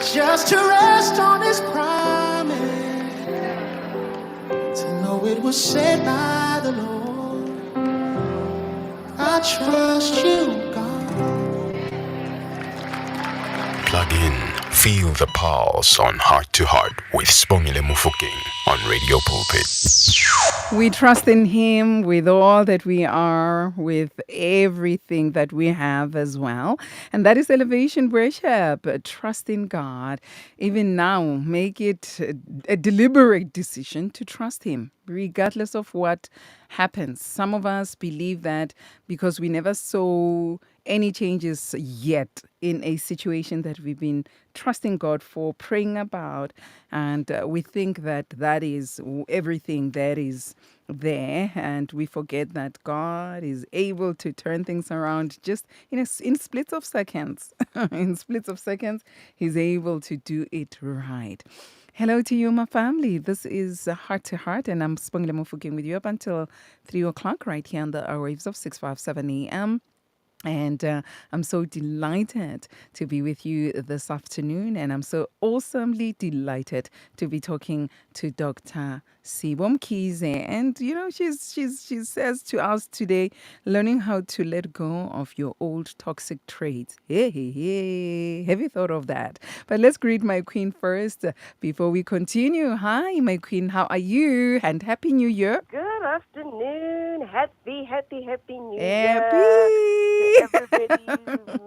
just to rest on his promise, to know it was said by the Lord. I trust you, God. Plug in, feel the pulse on Heart to Heart with Sibongile Mofokeng on Radio Pulpit. We trust in Him with all that we are, with everything that we have as well. And that is elevation worship. Trust in God. Even now, make it a deliberate decision to trust Him, regardless of what happens. Some of us believe that because we never saw any changes yet in a situation that we've been trusting God for, praying about, and we think that that is everything that is there, and we forget that God is able to turn things around just in splits of seconds. In splits of seconds, He's able to do it right. Hello to you, my family. This is Heart to Heart, and I'm Sibongile Mofokeng with you up until 3 o'clock right here on the airwaves of 657 AM. And I'm so delighted to be with you this afternoon. And I'm so awesomely delighted to be talking to Dr. Sibo Mkhize. And, she says to us today, learning how to let go of your old toxic traits. Hey, hey, hey. Have you thought of that? But let's greet my queen first before we continue. Hi, my queen. How are you? And Happy New Year. Good afternoon. Happy New Happy. Year to everybody.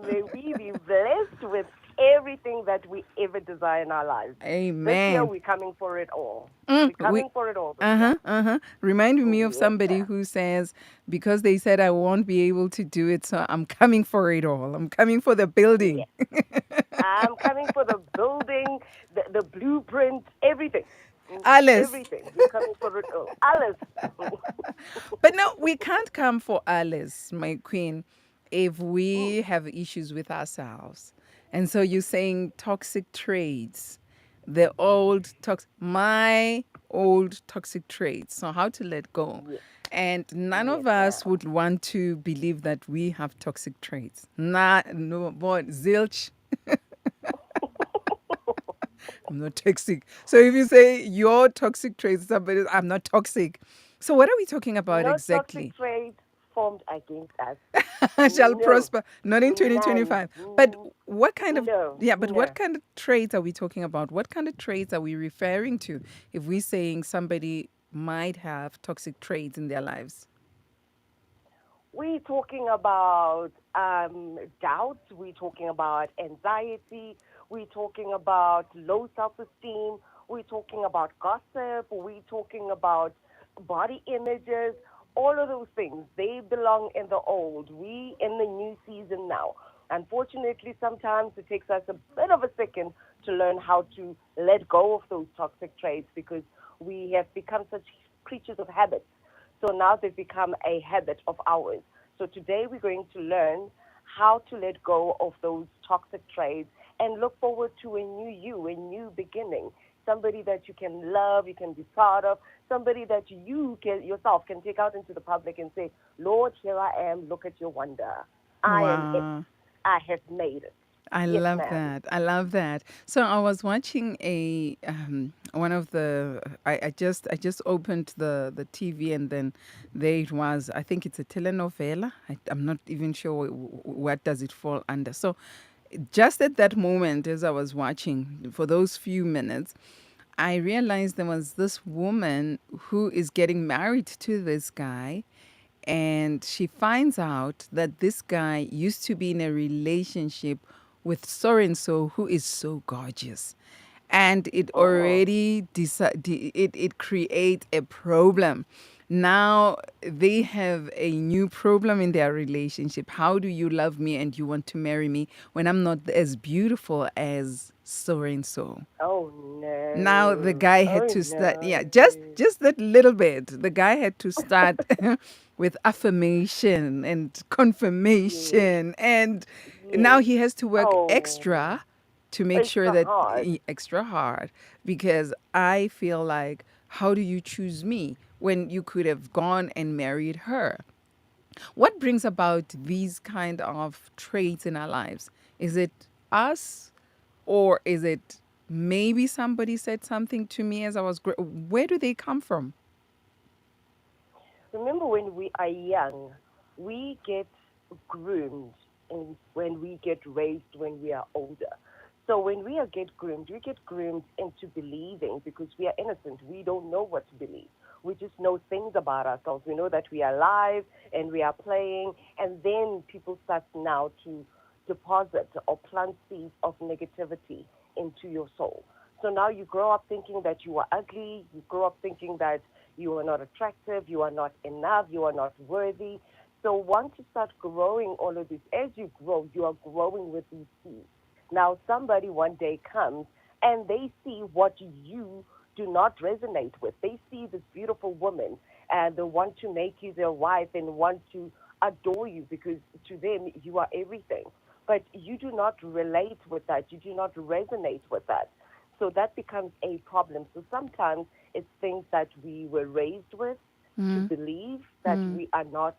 May we be blessed with everything that we ever desire in our lives. Amen. This year we're coming for it all. We're coming for it all this year. Remind me of Yes, somebody sir. who says, because they said I won't be able to do it, so I'm coming for it all. I'm coming for the building. Yes. I'm coming for the building, the blueprint, everything. Alice. Everything. We're coming for it all. Alice. But no, we can't come for Alice, my queen, if we have issues with ourselves. And so you're saying toxic traits, my old toxic traits. So how to let go. Yes. And none Yes, of us ma'am. would want to believe that we have toxic traits. No, boy, zilch. I'm not toxic. So if you say your toxic traits, somebody, I'm not toxic. So what are we talking about No exactly? toxic traits formed against us. Shall No, prosper, not in none. 2025. But what kind of No, but what no. kind of traits are we talking about? What kind of traits are we referring to if we're saying somebody might have toxic traits in their lives? We're talking about doubts. We're talking about anxiety. We're talking about low self-esteem. We're talking about gossip. We're talking about body images. All of those things, they belong in the old. We in the new season now. Unfortunately, sometimes it takes us a bit of a second to learn how to let go of those toxic traits because we have become such creatures of habit. So now they've become a habit of ours. So today we're going to learn how to let go of those toxic traits and look forward to a new you, a new beginning. Somebody that you can love, you can be proud of, somebody that you can yourself can take out into the public and say, Lord, here I am, look at your wonder. I am it. Wow. I have made it. I Yes, love ma'am. that. I love that. So I was watching one of the I just opened the TV, and then there it was. I think it's a telenovela. I'm not even sure what does it fall under. So just at that moment, as I was watching for those few minutes, I realized there was this woman who is getting married to this guy, and she finds out that this guy used to be in a relationship with so and so who is so gorgeous, and it Uh-huh. already it creates a problem. Now they have a new problem in their relationship. How do you love me and you want to marry me when I'm not as beautiful as so and so? Oh Now the no. guy had Oh to start, yeah, just no. just that little bit. The guy had to start with affirmation and Yes. confirmation, and now Yes. he has to work Oh, extra to make sure extra that hard. extra hard, because I feel like, how do you choose me when you could have gone and married her? What brings about these kind of traits in our lives? Is it us, Or is it maybe somebody said something to me as I was where do they come from? Remember, when we are young, we get groomed, and when we get raised when we are older. So when we get groomed into believing because we are innocent. We don't know what to believe. We just know things about ourselves. We know that we are alive and we are playing, and then people start now to deposit or plant seeds of negativity into your soul. So now you grow up thinking that you are ugly. You grow up thinking that you are not attractive. You are not enough. You are not worthy. So once you start growing all of this, as you grow, you are growing with these seeds. Now somebody one day comes and they see what you do not resonate with. They see this beautiful woman and they want to make you their wife and want to adore you because to them you are everything. But you do not relate with that. You do not resonate with that. So that becomes a problem. So sometimes it's things that we were raised with to believe that we are not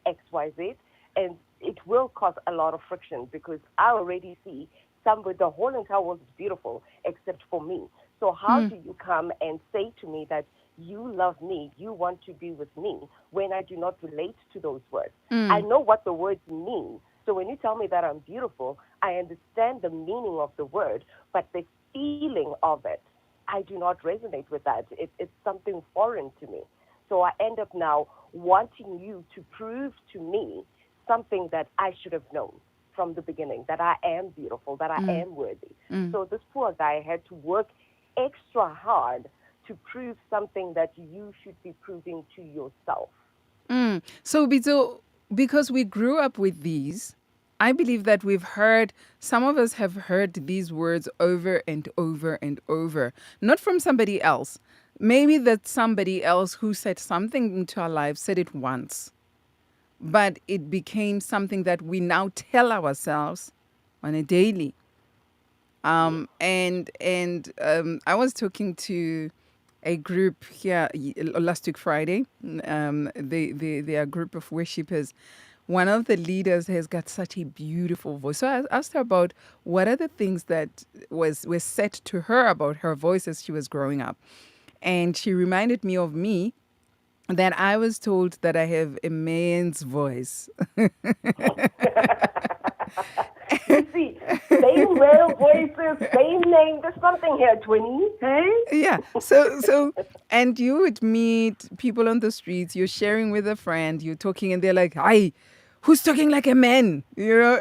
XYZ. And it will cause a lot of friction because I already see somebody, the whole entire world is beautiful except for me. So how do you come and say to me that you love me, you want to be with me when I do not relate to those words? I know what the words mean. So when you tell me that I'm beautiful, I understand the meaning of the word, but the feeling of it, I do not resonate with that. It's something foreign to me. So I end up now wanting you to prove to me something that I should have known from the beginning, that I am beautiful, that I am worthy. So this poor guy had to work extra hard to prove something that you should be proving to yourself. So, because we grew up with these, I believe that some of us have heard these words over and over and over, not from somebody else. Maybe that somebody else who said something into our lives said it once, but it became something that we now tell ourselves on a daily. I was talking to a group here last week Friday. They are a group of worshippers. One of the leaders has got such a beautiful voice. So I asked her about what are the things that was said to her about her voice as she was growing up, and she reminded me of me that I was told that I have a man's voice. You see, same rare voices, same name. There's something here, Twinny. Hey? Yeah. And you would meet people on the streets, you're sharing with a friend, you're talking, and they're like, hi, who's talking like a man? You know?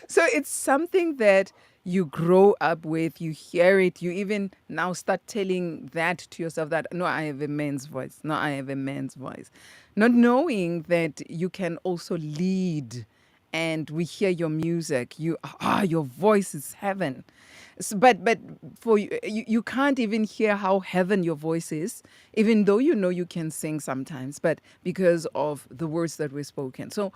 So it's something that you grow up with, you hear it, you even now start telling that to yourself that, no, I have a man's voice. No, I have a man's voice. Not knowing that you can also lead and we hear your music. Your voice is heaven. But for you can't even hear how heaven your voice is, even though you know you can sing sometimes, but because of the words that were spoken. So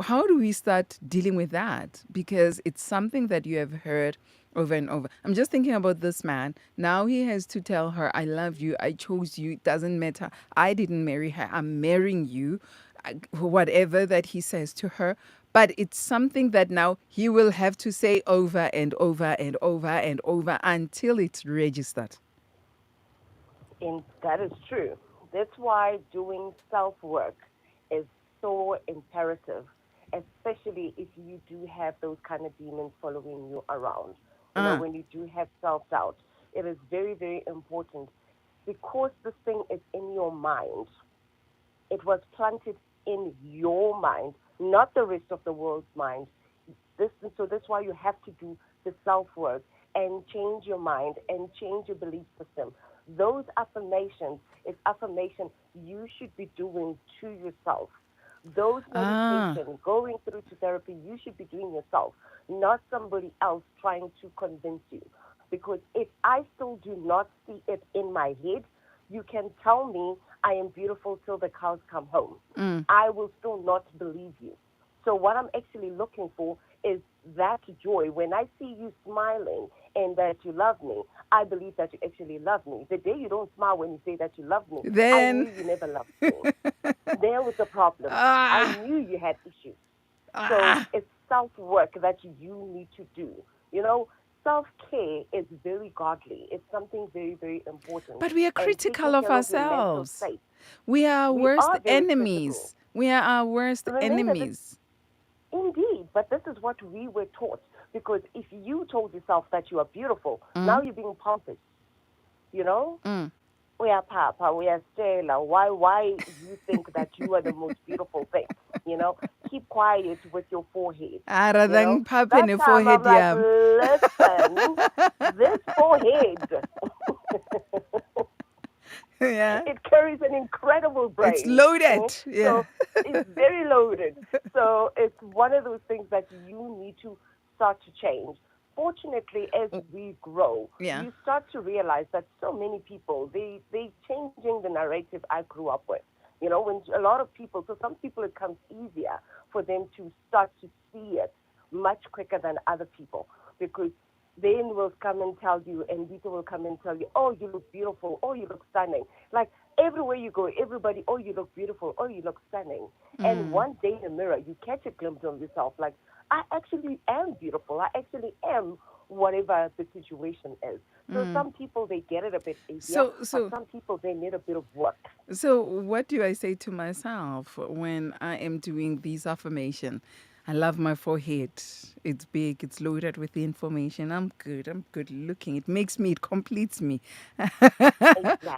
how do we start dealing with that? Because it's something that you have heard over and over. I'm just thinking about this man. Now he has to tell her, I love you. I chose you. It doesn't matter. I didn't marry her. I'm marrying you. Whatever that he says to her. But it's something that now he will have to say over and over and over and over until it's registered. And that is true. That's why doing self work is so imperative, especially if you do have those kind of demons following you around. When you do have self doubt, it is very, very important because this thing is in your mind. It was planted in your mind, not the rest of the world's mind. So that's why you have to do the self work and change your mind and change your belief system. Those affirmations is affirmation you should be doing to yourself. Those Ah. meditation, going through to therapy, you should be doing yourself, not somebody else trying to convince you. Because if I still do not see it in my head, you can tell me I am beautiful till the cows come home. I will still not believe you. So what I'm actually looking for is that joy. When I see you smiling and that you love me, I believe that you actually love me. The day you don't smile when you say that you love me, I Then knew you never loved me. There was a problem. I ah knew you had issues. So ah it's self-work that you need to do. You know, self-care is very godly. It's something very, very important. But we are And critical taking of care of your mental ourselves. state. We are our We worst are very critical. enemies. We are our worst Remember this, enemies. indeed, but this is what we were taught. Because if you told yourself that you are beautiful, now Mm, you're being pompous, you know? mm. We are Papa, we are Stella. Why you think that you are the most beautiful thing? You know, keep quiet with your forehead. You know, Aradang papa that ne time I'm forehead like, yam. listen, this forehead, Yeah. it carries an incredible It's brain. loaded. Yeah. So it's very loaded. So it's one of those things that you need to start to change. Fortunately, as we grow, Yeah. you start to realize that so many people, they changing the narrative I grew up with. You know, when a lot of people, so some people it comes easier for them to start to see it much quicker than other people because then will come and tell you, and Vito will come and tell you, oh, you look beautiful, oh, you look stunning. Like everywhere you go, everybody, oh, you look beautiful, oh, you look stunning. And Mm. one day in the mirror, you catch a glimpse of yourself, like, I actually am beautiful. I actually am whatever the situation is. So Mm. some people, they get it a bit easier, So but so some people, they need a bit of work. so what do I say to myself when I am doing these affirmation? I love my forehead. It's big, it's loaded with the information. I'm good looking. It makes me, it completes me.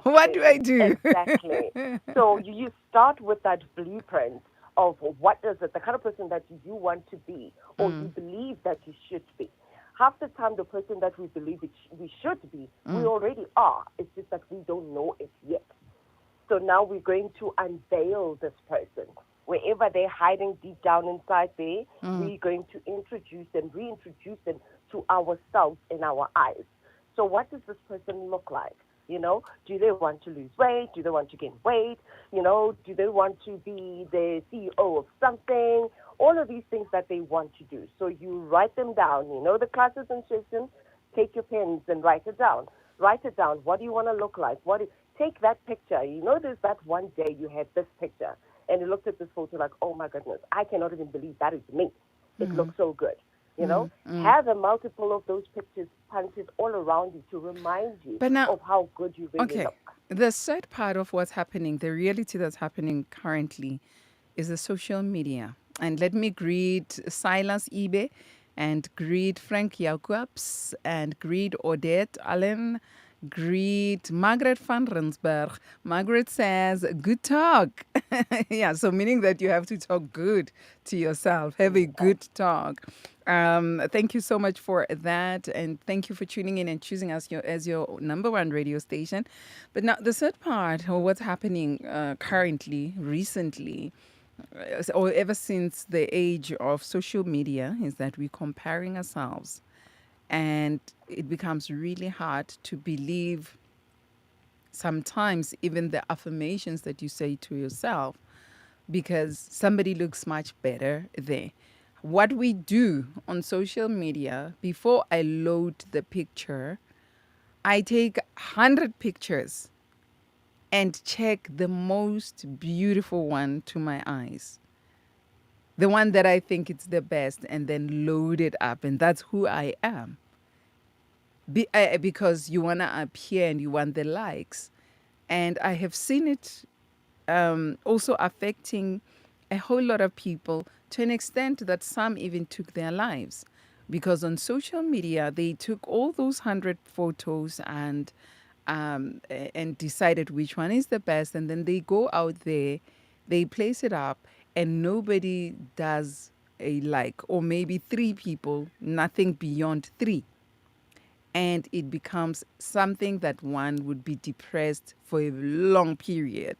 What do I Exactly, do? exactly. So you start with that blueprint of what is it, the kind of person that you want to be or you Mm, believe that you should be. Half the time, the person that we believe we should be, we mm, already are. It's just that we don't know it yet. So now we're going to unveil this person. Wherever they're hiding deep down inside there, mm. we're going to introduce them, reintroduce them to ourselves in our eyes. So what does this person look like? You know, do they want to lose weight? Do they want to gain weight? You know, do they want to be the CEO of something? All of these things that they want to do. So you write them down. You know, the classes and systems, take your pens and write it down. Write it down. What do you want to look like? Take that picture. You know, there's that one day you had this picture and you looked at this photo like, oh my goodness, I cannot even believe that is me. It looks so good. You know, have a multiple of those pictures punted all around you to remind you But now, of how good you really okay, look. the sad part of what's happening, the reality that's happening currently, is the social media. And let me greet Silas Ibe and greet Frank Jacobs and greet Odette Allen. Greet Margaret van Rensburg. Margaret says, good talk. Yeah, so meaning that you have to talk good to yourself. Have a Okay. good talk. Thank you so much for that. And thank you for tuning in and choosing us as your number one radio station. But now, the third part, or what's happening currently, recently, or ever since the age of social media, is that we're comparing ourselves. And it becomes really hard to believe sometimes even the affirmations that you say to yourself because somebody looks much better there. What we do on social media, before I load the picture, I take 100 pictures and check the most beautiful one to my eyes. The one that I think it's the best, and then load it up. And that's who I am. Because you want to appear and you want the likes. And I have seen it also affecting a whole lot of people to an extent that some even took their lives. Because on social media, they took all those 100 photos and decided which one is the best. And then they go out there, they place it up, and nobody does a like, or maybe three people, nothing beyond three, and it becomes something that one would be depressed for a long period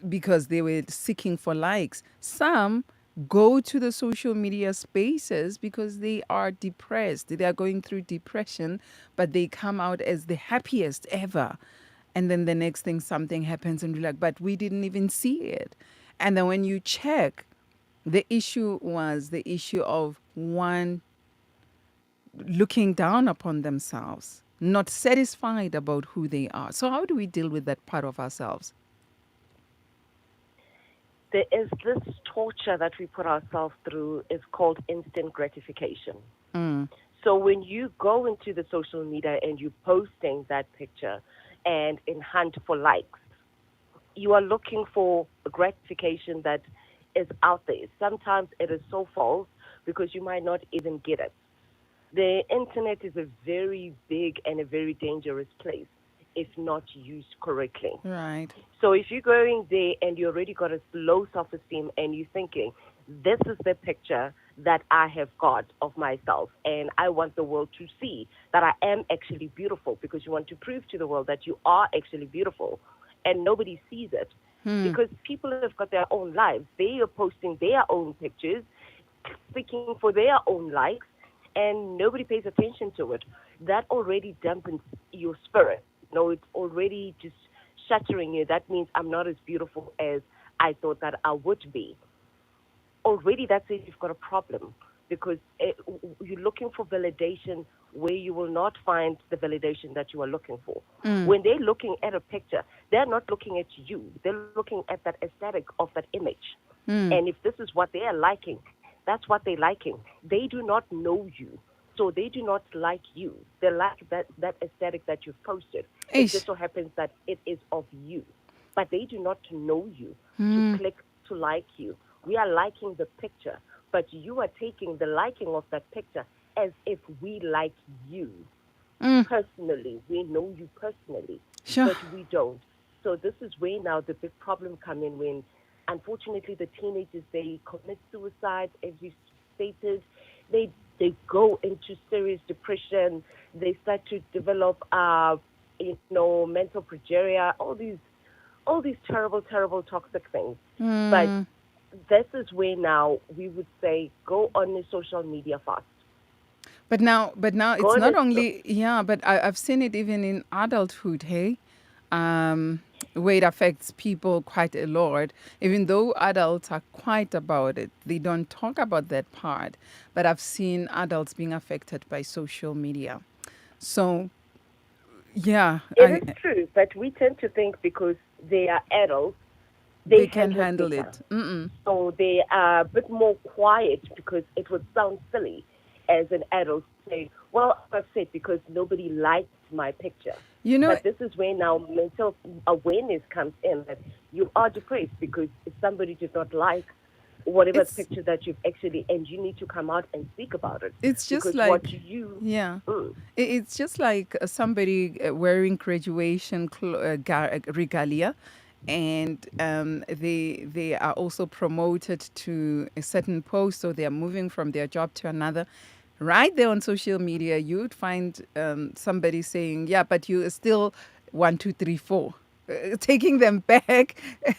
because they were seeking for likes. Some go to the social media spaces because they are depressed. They are going through depression, but they come out as the happiest ever. And then the next thing, something happens, and you're like, but we didn't even see it. And then when you check, the issue was the issue of one looking down upon themselves, not satisfied about who they are. So, how do we deal with that part of ourselves? there is this torture that we put ourselves through. It's called instant gratification. Mm. So when you go into the social media and you're posting that picture and in hunt for likes, you are looking for a gratification that is out there. Sometimes it is so false because you might not even get it. The internet is a very big and a very dangerous place if not used correctly. Right. So if you're going there and you already got a low self-esteem and you're thinking, this is the picture that I have got of myself, and I want the world to see that I am actually beautiful, because you want to prove to the world that you are actually beautiful, and nobody sees it because people have got their own lives. They are posting their own pictures, seeking for their own likes, and nobody pays attention to it. That already dampens your spirit. No, it's already just shattering you. That means I'm not as beautiful as I thought that I would be. Already that says you've got a problem, because you're looking for validation where you will not find the validation that you are looking for. When they're looking at a picture, they're not looking at you. They're looking at that aesthetic of that image. And if this is what they are liking, that's what they're liking. They do not know you. So they do not like you. They like that aesthetic that you've posted. It Ish. just so happens that it is of you. But they do not know you to click to like you. We are liking the picture, but you are taking the liking of that picture as if we like you personally. We know you personally, Sure. but we don't. So this is where now the big problem come in, when unfortunately the teenagers, they commit suicide, as you stated. They go into serious depression. They start to develop mental progeria, all these terrible toxic things. But this is where now we would say, go on the social media fast. But now Go it's on not it. only, yeah, but I've seen it even in adulthood, hey, where it affects people quite a lot. Even though adults are quiet about it, they don't talk about that part. But I've seen adults being affected by social media. So yeah, It is true, but we tend to think because they are adults, they they can handle it handle better. it. Mm-mm. So they are a bit more quiet, because it would sound silly as an adult to say, well, I'm upset because nobody liked my picture. You know, But this is where now mental awareness comes in, that you are depressed because somebody did not like whatever it's picture that you've actually, and you need to come out and speak about it, it's just because what like, you, yeah. mm, It's just like somebody wearing graduation regalia, and they are also promoted to a certain post, so they are moving from their job to another. Right there on social media, you would find somebody saying, "Yeah, but you are still 1, 2, 3, 4." Taking them back,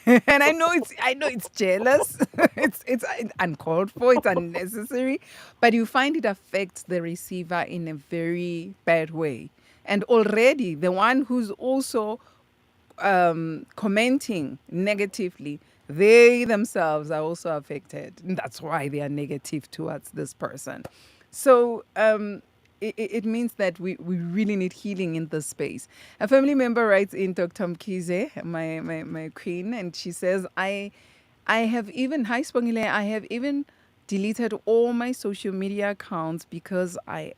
and I know it's jealous. It's uncalled for. It's unnecessary, but you find it affects the receiver in a very bad way. And already the one who's also commenting negatively, they themselves are also affected. And that's why they are negative towards this person. So it means that we really need healing in this space. A family member writes in, Dr. Mkhize, my queen, and she says, I have even, hi Spongile, I have even deleted all my social media accounts because I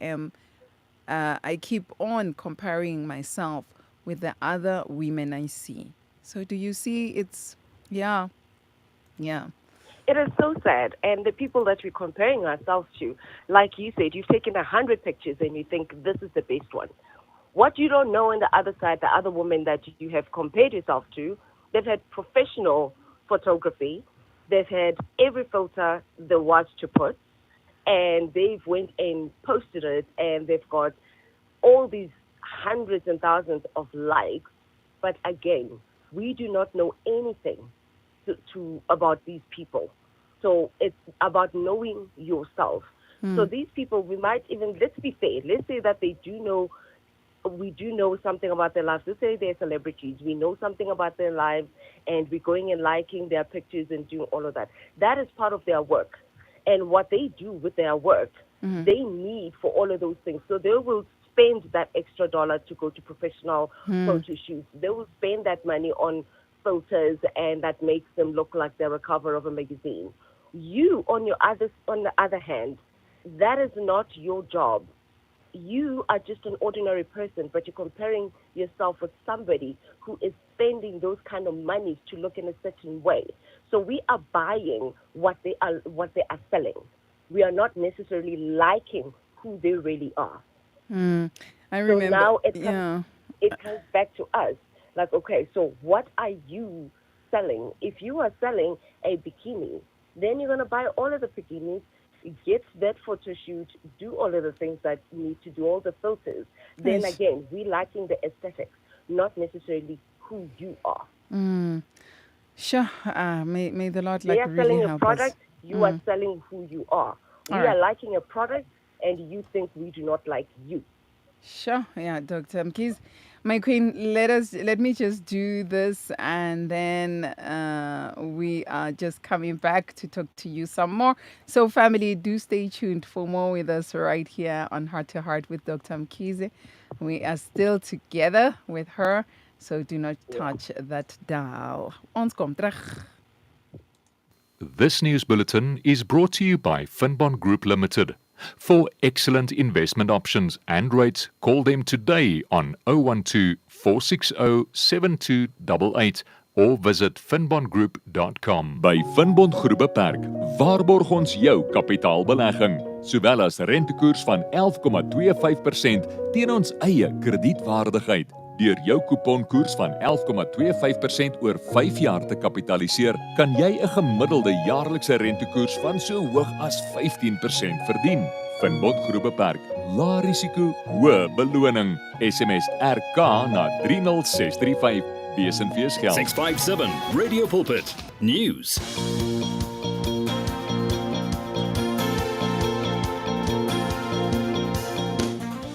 keep on comparing myself with the other women I see. So do you see it's, yeah, yeah. it is so sad. And the people that we're comparing ourselves to, like you said, you've taken 100 pictures and you think this is the best one. What you don't know on the other side, the other women that you have compared yourself to, they've had professional photography. They've had every filter there was to put, and they've went and posted it, and they've got all these hundreds and thousands of likes. But again, we do not know anything to about these people. So it's about knowing yourself. So these people, we might even, let's be fair, let's say that they do know, we do know something about their lives. Let's say they're celebrities. We know something about their lives, and we're going and liking their pictures and doing all of that. That is part of their work. And what they do with their work, they need for all of those things. So they will spend that extra dollar to go to professional photo shoots. They will spend that money on filters and that makes them look like they're a cover of a magazine. You, on the other hand, that is not your job. You are just an ordinary person, but you're comparing yourself with somebody who is spending those kind of monies to look in a certain way. So we are buying what they are selling. We are not necessarily liking who they really are. I So remember, now yeah. it comes back to us. Like, okay, so what are you selling? If you are selling a bikini, then you're gonna buy all of the bikinis, get that photo shoot, do all of the things that you need to do, all the filters. Then Yes. again, we liking the aesthetics, not necessarily who you are. Sure. May the Lord They like are really selling a help us. product, you are selling who you are. All We are right. liking a product, and you think we do not like you. Sure. Yeah, Dr. Mkhize. My queen, let me just do this and then we are just coming back to talk to you some more. So family, do stay tuned for more with us right here on Heart to Heart with Dr. Mkhize. We are still together with her, so do not touch that dial. Ons kom terug. This news bulletin is brought to you by Finbond Group Limited. For excellent investment options and rates, call them today on 012 460 7288 or visit finbondgroup.com. By Finbond Groep Beperk waarborg ons jou kapitaalbelegging, sowel as rentekoers van 11,25% teen ons eie kredietwaardigheid. Deur jou kuponkoers van 11,25% oor 5 jaar te kapitaliseer, kan jy 'n gemiddelde jaarlikse rentekoers van so hoog as 15% verdien. Finbond Groep Beperk, lae risiko, hoë beloning. SMS RK na 30635. BSNV's geld. 657 Radio Pulpit News.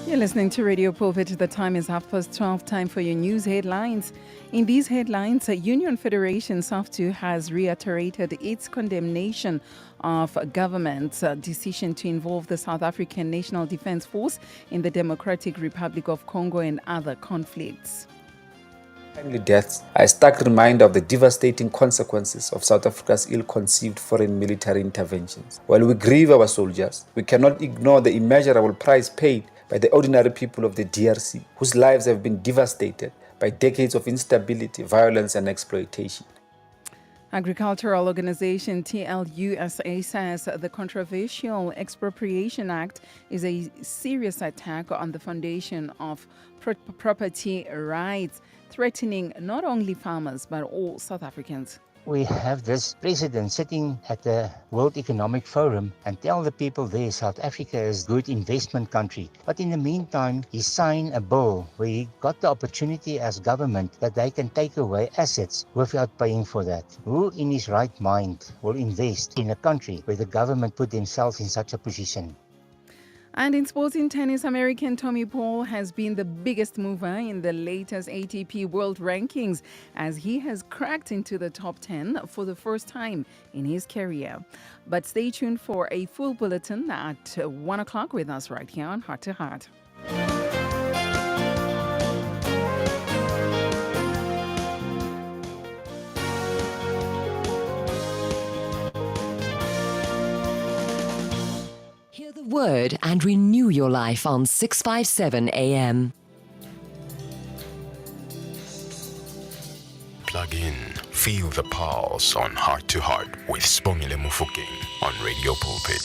You're listening to Radio Pulpit. The time is 12:30. Time for your news headlines. In these headlines, Union Federation SAFTU has reiterated its condemnation of government's decision to involve the South African National Defence Force in the Democratic Republic of Congo and other conflicts. Timely deaths are a stark reminder of the devastating consequences of South Africa's ill-conceived foreign military interventions. While we grieve our soldiers, we cannot ignore the immeasurable price paid by the ordinary people of the DRC, whose lives have been devastated by decades of instability, violence, and exploitation. Agricultural organization TLUSA says the controversial Expropriation Act is a serious attack on the foundation of property rights, threatening not only farmers but all South Africans. We have this president sitting at the World Economic Forum and tell the people there South Africa is a good investment country. But in the meantime, he signed a bill where he got the opportunity as government that they can take away assets without paying for that. Who in his right mind will invest in a country where the government put themselves in such a position? And in sports in tennis, American Tommy Paul has been the biggest mover in the latest ATP World Rankings as he has cracked into the top 10 for the first time in his career. But stay tuned for a full bulletin at 1 o'clock with us right here on Heart to Heart. Hear the word and renew your life on 657 AM. Plug in, feel the pulse on Heart to Heart with Sibongile Mofokeng on Radio Pulpit.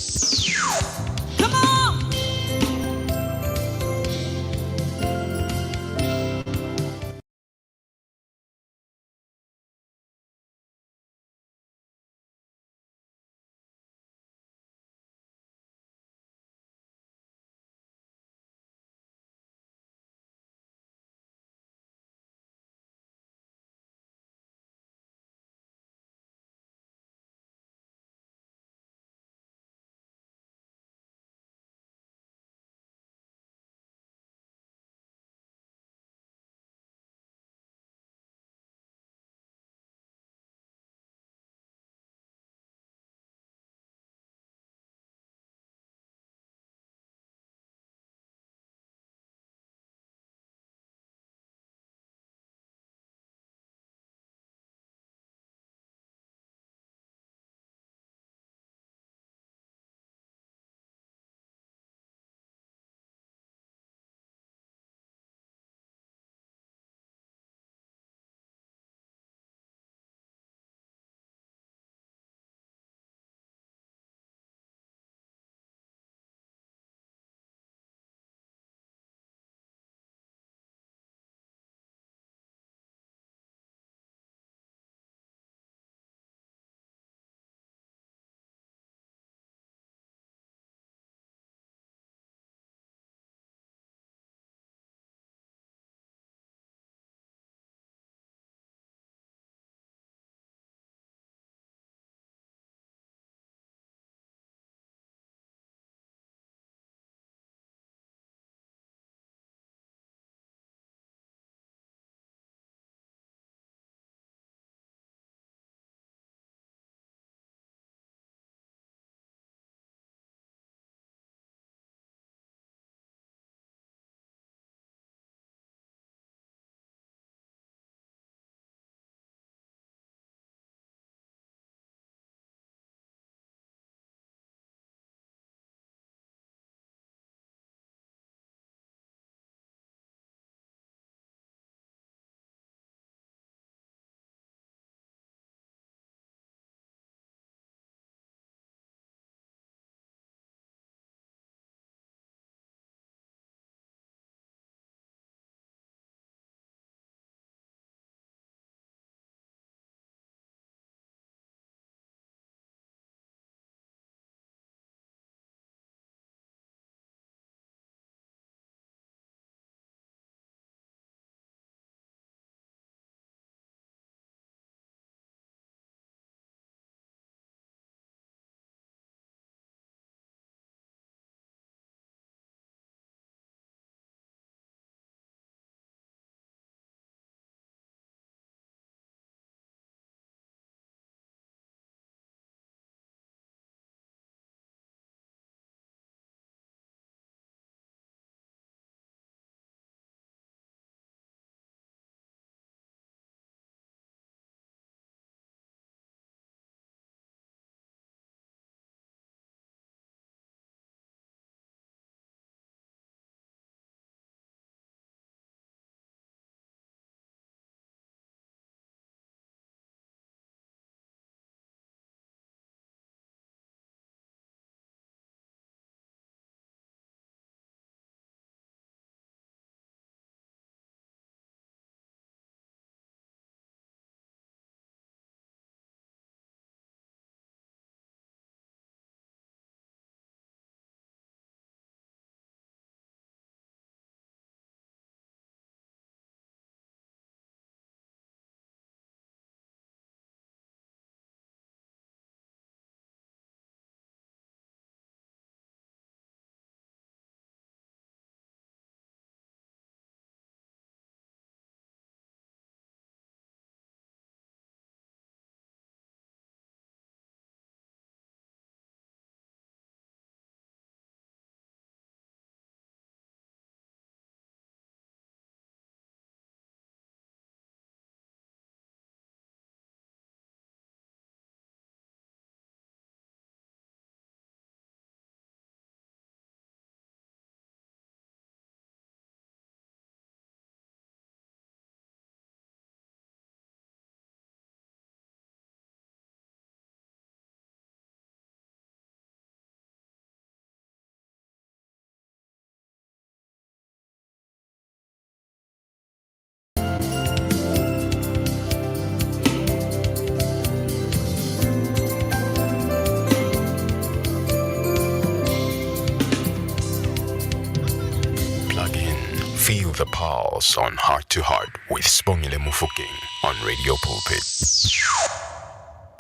Feel the pulse on Heart to Heart with Sibongile Mofokeng on Radio Pulpit.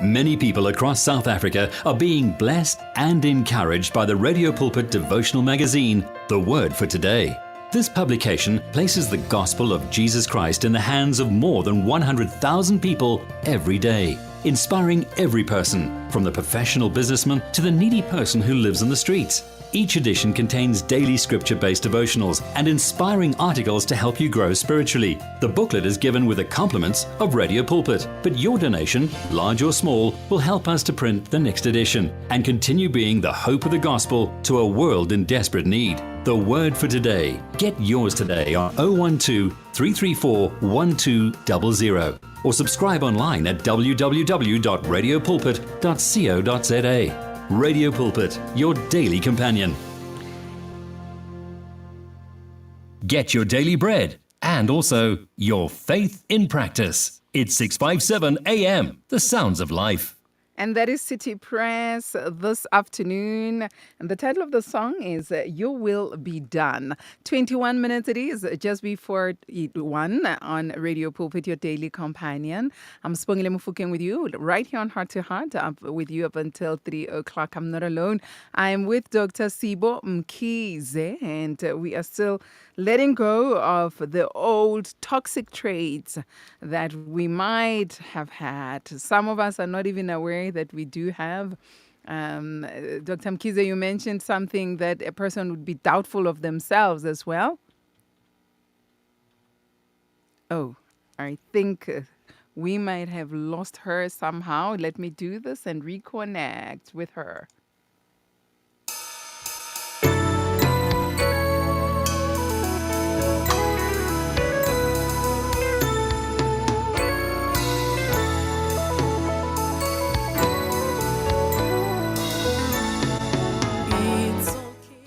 Many people across South Africa are being blessed and encouraged by the Radio Pulpit devotional magazine, The Word for Today. This publication places the gospel of Jesus Christ in the hands of more than 100,000 people every day, inspiring every person, from the professional businessman to the needy person who lives on the streets. Each edition contains daily scripture-based devotionals and inspiring articles to help you grow spiritually. The booklet is given with the compliments of Radio Pulpit, but your donation, large or small, will help us to print the next edition and continue being the hope of the gospel to a world in desperate need. The Word for Today. Get yours today on 012 334 1200 or subscribe online at www.radiopulpit.co.za. Radio Pulpit, your daily companion. Get your daily bread and also your faith in practice. It's 657 AM, the sounds of life. And that is City Press this afternoon. And the title of the song is Your Will Be Done. 21 minutes it is, just before 1 on Radio Pulpit, your daily companion. I'm Sibongile Mofokeng with you, right here on Heart to Heart, up with you up until 3 o'clock. I'm not alone. I'm with Dr. Sibo Mkhize, and we are still letting go of the old toxic traits that we might have had. Some of us are not even aware that we do have. Dr. Mkhize, you mentioned something that a person would be doubtful of themselves as well. Oh, I think we might have lost her somehow. Let me do this and reconnect with her.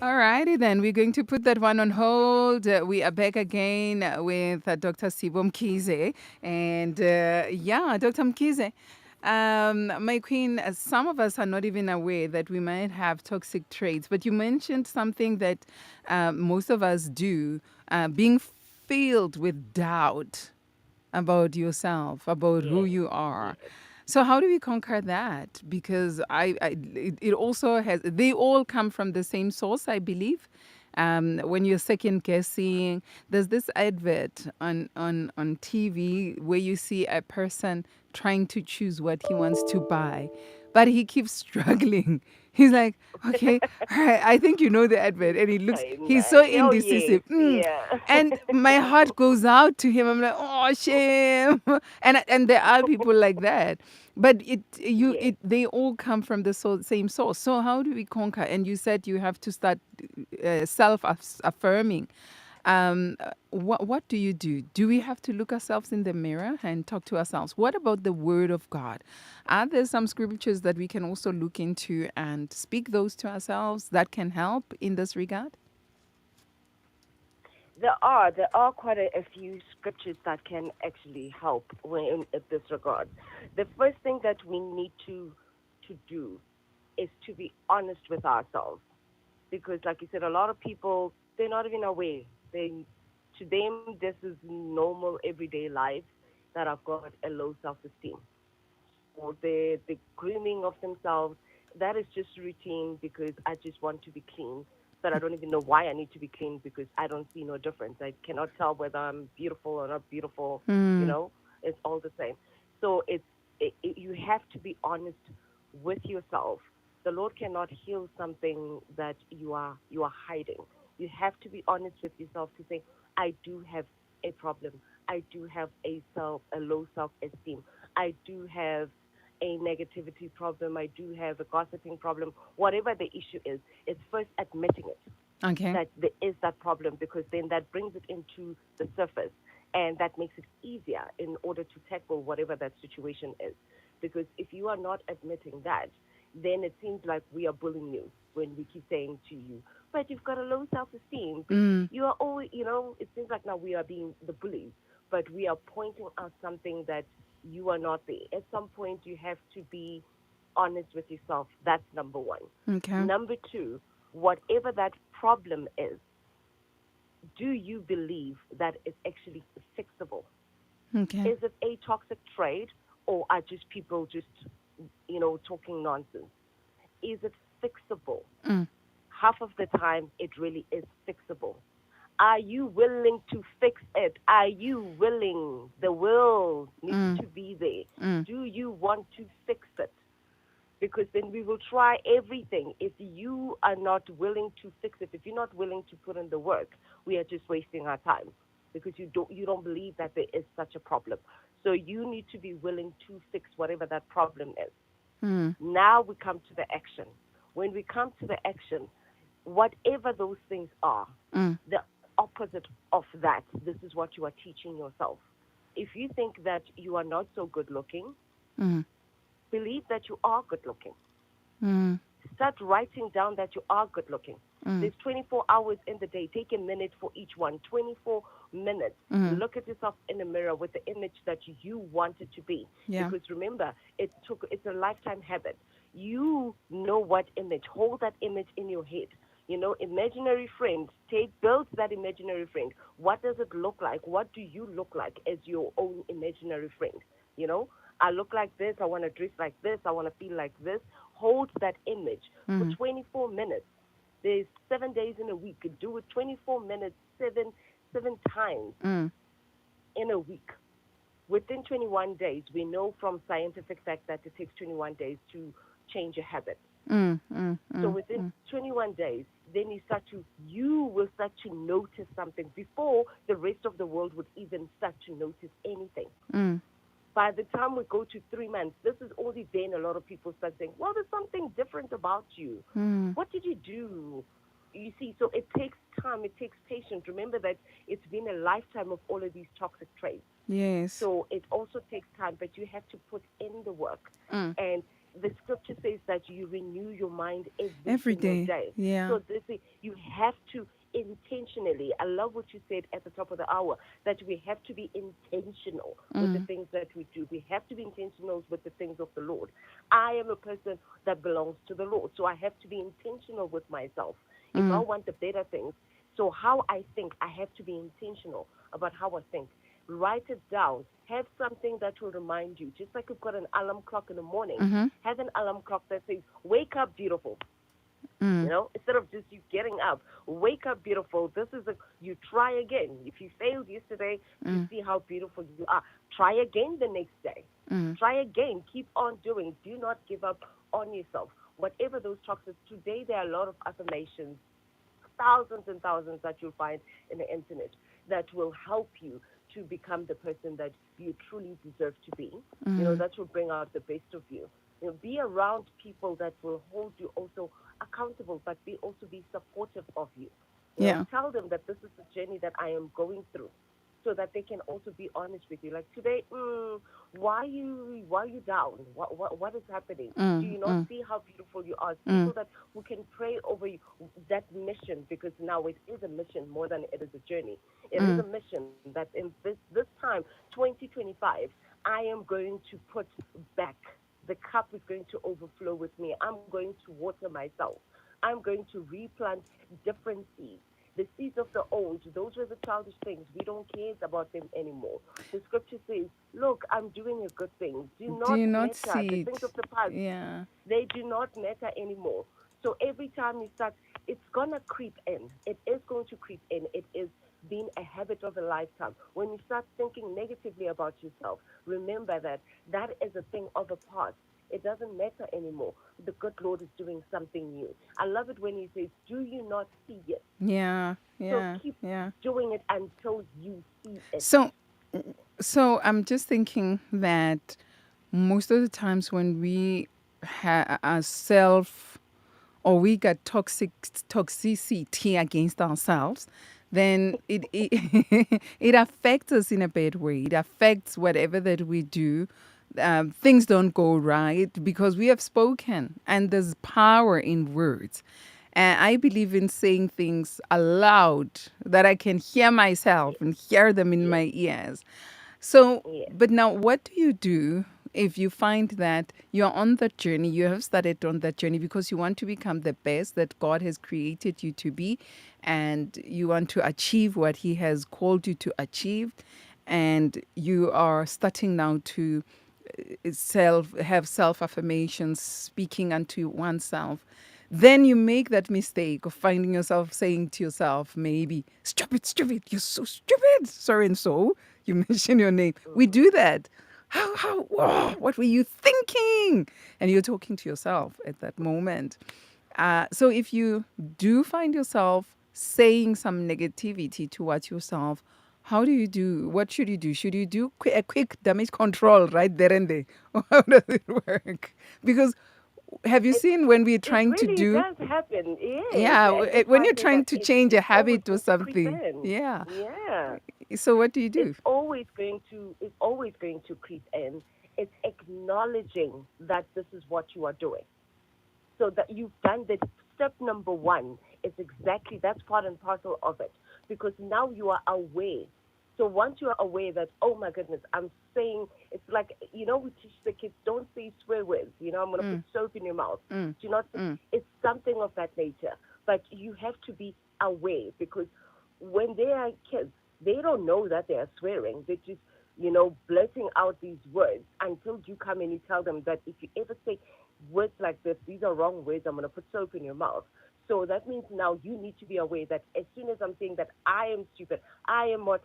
Alrighty then, we're going to put that one on hold. We are back again with Dr. Sibo Mkhize. And Dr. Mkhize, my queen, some of us are not even aware that we might have toxic traits, but you mentioned something that most of us do, being filled with doubt about yourself, about who you are. So how do we conquer that? Because it also has, they all come from the same source, I believe. When you're second guessing, there's this advert on TV where you see a person trying to choose what he wants to buy, but he keeps struggling. He's like, okay, all right, I think you know the advert. And he's so indecisive. And my heart goes out to him. I'm like, oh, shame. And there are people like that. But they all come from the same source. So how do we conquer? And you said you have to start self-affirming. What do you do? Do we have to look ourselves in the mirror and talk to ourselves? What about the Word of God? Are there some scriptures that we can also look into and speak those to ourselves that can help in this regard? There are quite a few scriptures that can actually help in this regard. The first thing that we need to do is to be honest with ourselves, because, like you said, a lot of people, they're not even aware. To them, this is normal everyday life, that I've got a low self-esteem, or the grooming of themselves. That is just routine because I just want to be clean. But I don't even know why I need to be clean, because I don't see no difference. I cannot tell whether I'm beautiful or not beautiful. It's all the same. So you have to be honest with yourself. The Lord cannot heal something that you are hiding. You have to be honest with yourself to say, I do have a problem. I do have a low self-esteem. I do have a negativity problem. I do have a gossiping problem. Whatever the issue is, it's first admitting it. Okay. That there is that problem, because then that brings it into the surface, and that makes it easier in order to tackle whatever that situation is. Because if you are not admitting that, then it seems like we are bullying you when we keep saying to you, but you've got a low self-esteem. You are always, it seems like now we are being the bullies, but we are pointing out something that you are not there. At some point, you have to be honest with yourself. That's number one. Okay. Number two, whatever that problem is, do you believe that it's actually fixable? Okay. Is it a toxic trait, or are just people just, talking nonsense? Is it fixable? Mm. Half of the time, it really is fixable. Are you willing to fix it? Are you willing? The will needs Mm. to be there. Mm. Do you want to fix it? Because then we will try everything. If you are not willing to fix it, if you're not willing to put in the work, we are just wasting our time because you don't believe that there is such a problem. So you need to be willing to fix whatever that problem is. Mm. Now we come to the action. When we come to the action, whatever those things are, Mm. the opposite of that, this is what you are teaching yourself. If you think that you are not so good looking, Mm. believe that you are good looking. Mm. Start writing down that you are good looking. Mm. There's 24 hours in the day. Take a minute for each one. 24 minutes. Mm. Look at yourself in the mirror with the image that you want it to be. Yeah. Because remember, it's a lifetime habit. You know what image. Hold that image in your head. Imaginary friend. Build that imaginary friend. What does it look like? What do you look like as your own imaginary friend? You know, I look like this. I want to dress like this. I want to feel like this. Hold that image for Mm. 24 minutes. There's 7 days in a week. You do it 24 minutes, seven times Mm. in a week. Within 21 days, we know from scientific fact that it takes 21 days to change a habit. Mm. Mm. So Mm. within Mm. 21 days, then you will start to notice something before the rest of the world would even start to notice anything. Mm. By the time we go to 3 months, this is only then a lot of people start saying, well, there's something different about you. Mm. What did you do? You see, so it takes time, it takes patience. Remember that it's been a lifetime of all of these toxic traits. Yes. So it also takes time, but you have to put in the work. Mm. And the scripture says that you renew your mind every Every single day. day. Yeah. So you have to intentionally. I love what you said at the top of the hour, that we have to be intentional with the Mm. things that we do. We have to be intentional with the things of the Lord. I am a person that belongs to the Lord, so I have to be intentional with myself. If I Mm. want the better things, so how I think, I have to be intentional about how I think. Write it down. Have something that will remind you. Just like you've got an alarm clock in the morning, Mm-hmm. have an alarm clock that says, wake up, beautiful. Mm. Instead of just you getting up, wake up, beautiful. You try again. If you failed yesterday, you Mm. see how beautiful you are. Try again the next day. Mm. Try again. Keep on doing. Do not give up on yourself. Whatever those toxins, today there are a lot of affirmations, thousands and thousands that you'll find in the internet that will help you to become the person that you truly deserve to be. Mm. That will bring out the best of you. Be around people that will hold you also accountable, but be supportive of you. Yeah. Tell them that this is the journey that I am going through, so that they can also be honest with you. Like today, why are you down? What is happening? Do Mm. you not Mm. see how beautiful you are? Mm. People that who can pray over you, that mission, because now it is a mission more than it is a journey. It is a Mm. mission that in this time, 2025, I am going to put back. The cup is going to overflow with me. I'm going to water myself. I'm going to replant different seeds. The seeds of the old, those were the childish things. We don't care about them anymore. The scripture says, look, I'm doing a good thing. Do Do not you not matter. The see things it? of the past, Yeah. they do not matter anymore. So every time you start, it's going to creep in. It is going to creep in. It is being a habit of a lifetime. When you start thinking negatively about yourself, remember that that is a thing of the past. It doesn't matter anymore. The good Lord is doing something new. I love it when he says, do you not see it? Yeah. So Yeah. keep Yeah. doing it until you see it. So, I'm just thinking that most of the times when we are self or we got toxicity against ourselves, then it it affects us in a bad way. It affects whatever that we do. Things don't go right because we have spoken, and there's power in words. And I believe in saying things aloud that I can hear myself and hear them in Yes, my ears. So, yes. but now what do you do If you find that you're on that journey, you have started on that journey because you want to become the best that God has created you to be, and you want to achieve what He has called you to achieve, and you are starting now to self affirmations, speaking unto oneself, then you make that mistake of finding yourself saying to yourself, maybe, stupid, you're so stupid, so and so. You mention your name. We do that. What were you thinking? And you're talking to yourself at that moment. So if you do find yourself saying some negativity towards yourself, how do you do? What should you do? Should you do a quick damage control right there and there? How does it work? Because have you seen when we're It trying to really do, does happen, yes. yeah, And that's when why I you're say trying that to it's, change a it's always habit or going to creep something, in. yeah. Yeah. So what do you do? It's always going to creep in. It's acknowledging that this is what you are doing. So that you've done the step number one is exactly that's part and parcel of it. Because now you are aware. So once you are aware that, oh my goodness, I'm saying it's like, we teach the kids, don't say swear words, I'm gonna put soap in your mouth. Do not it's something of that nature. But you have to be aware, because when they are kids, they don't know that they are swearing. They're just, blurting out these words until you come and you tell them that if you ever say words like this, these are wrong words, I'm going to put soap in your mouth. So that means now you need to be aware that as soon as I'm saying that I am stupid, I am what,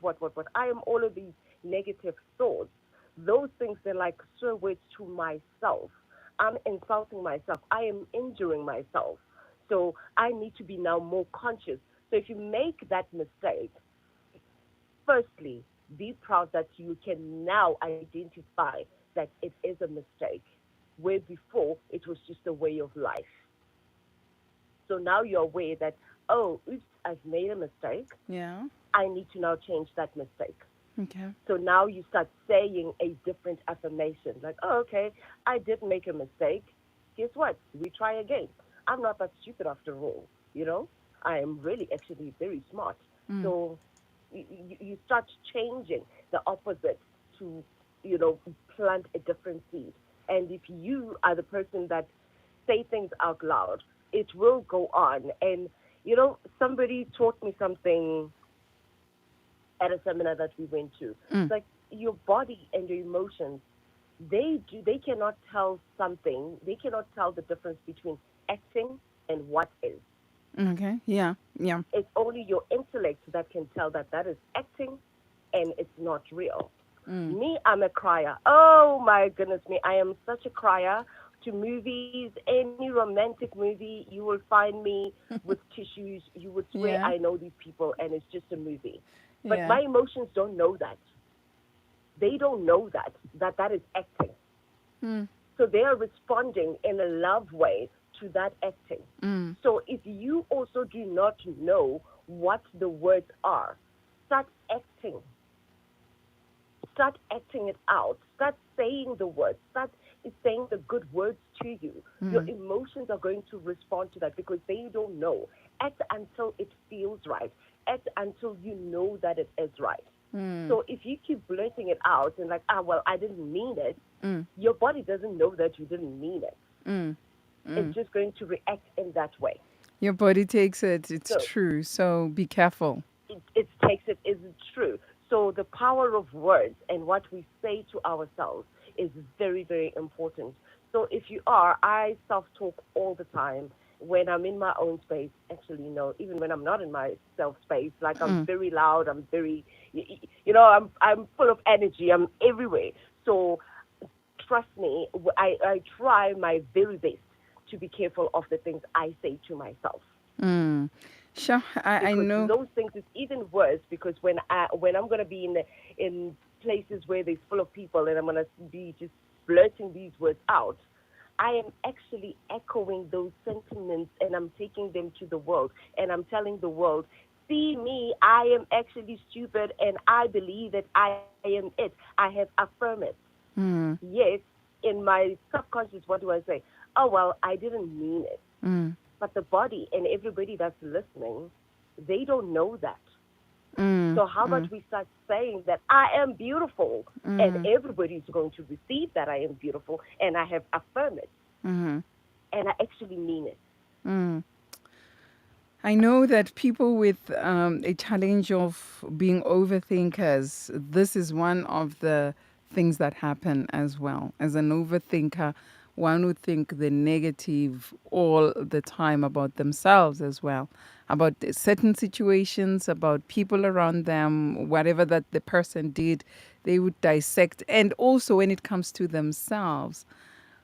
I am all of these negative thoughts, those things, they're like swear words to myself. I'm insulting myself. I am injuring myself. So I need to be now more conscious. So if you make that mistake, firstly, be proud that you can now identify that it is a mistake, where before it was just a way of life. So now you're aware that, oh, oops, I've made a mistake. Yeah. I need to now change that mistake. Okay. So now you start saying a different affirmation, like, oh, okay, I did make a mistake. Guess what? We try again. I'm not that stupid after all, I am really actually very smart. So you start changing the opposite to, plant a different seed. And if you are the person that say things out loud, it will go on. And, somebody taught me something at a seminar that we went to. It's like your body and your emotions, they cannot tell something, they cannot tell the difference between acting and what is. Okay. Yeah. Yeah. It's only your intellect that can tell that that is acting and it's not real. Me, I'm a crier. Oh my goodness me, I am such a crier to movies. Any romantic movie, you will find me with tissues. You would swear Yeah. I know these people and it's just a movie. But Yeah. my emotions don't know that. They don't know that is acting. So they are responding in a love way to that acting. So if you also do not know what the words are, start acting. Start acting it out. Start saying the words. Start saying the good words to you. Your emotions are going to respond to that because they don't know. Act until it feels right. Act until you know that it is right. So if you keep blurting it out and like, well, I didn't mean it, your body doesn't know that you didn't mean it. It's just going to react in that way. Your body takes it. It's So true. So be careful. it takes it is true. So the power of words and what we say to ourselves is very, very important. So if you are, I self-talk all the time when I'm in my own space. Actually, no, even when I'm not in my self space, like I'm very loud, I'm very, I'm full of energy, I'm everywhere. So trust me, I try my very best to be careful of the things I say to myself, Sure. I because know. those things is even worse. Because when I'm gonna be in places where there's full of people and I'm gonna be just blurting these words out, I am actually echoing those sentiments and I'm taking them to the world and I'm telling the world, see me, I am actually stupid and I believe that I am it. I have affirmed it. Yes, in my subconscious, what do I say? Oh, well, I didn't mean it. But the body and everybody that's listening, they don't know that. So how about we start saying that I am beautiful, and everybody's going to receive that I am beautiful, and I have affirmed it, and I actually mean it. I know that people with a challenge of being overthinkers, this is one of the things that happen as well. As an overthinker, one would think the negative all the time about themselves as well, about certain situations, about people around them, whatever that the person did, they would dissect. And also when it comes to themselves.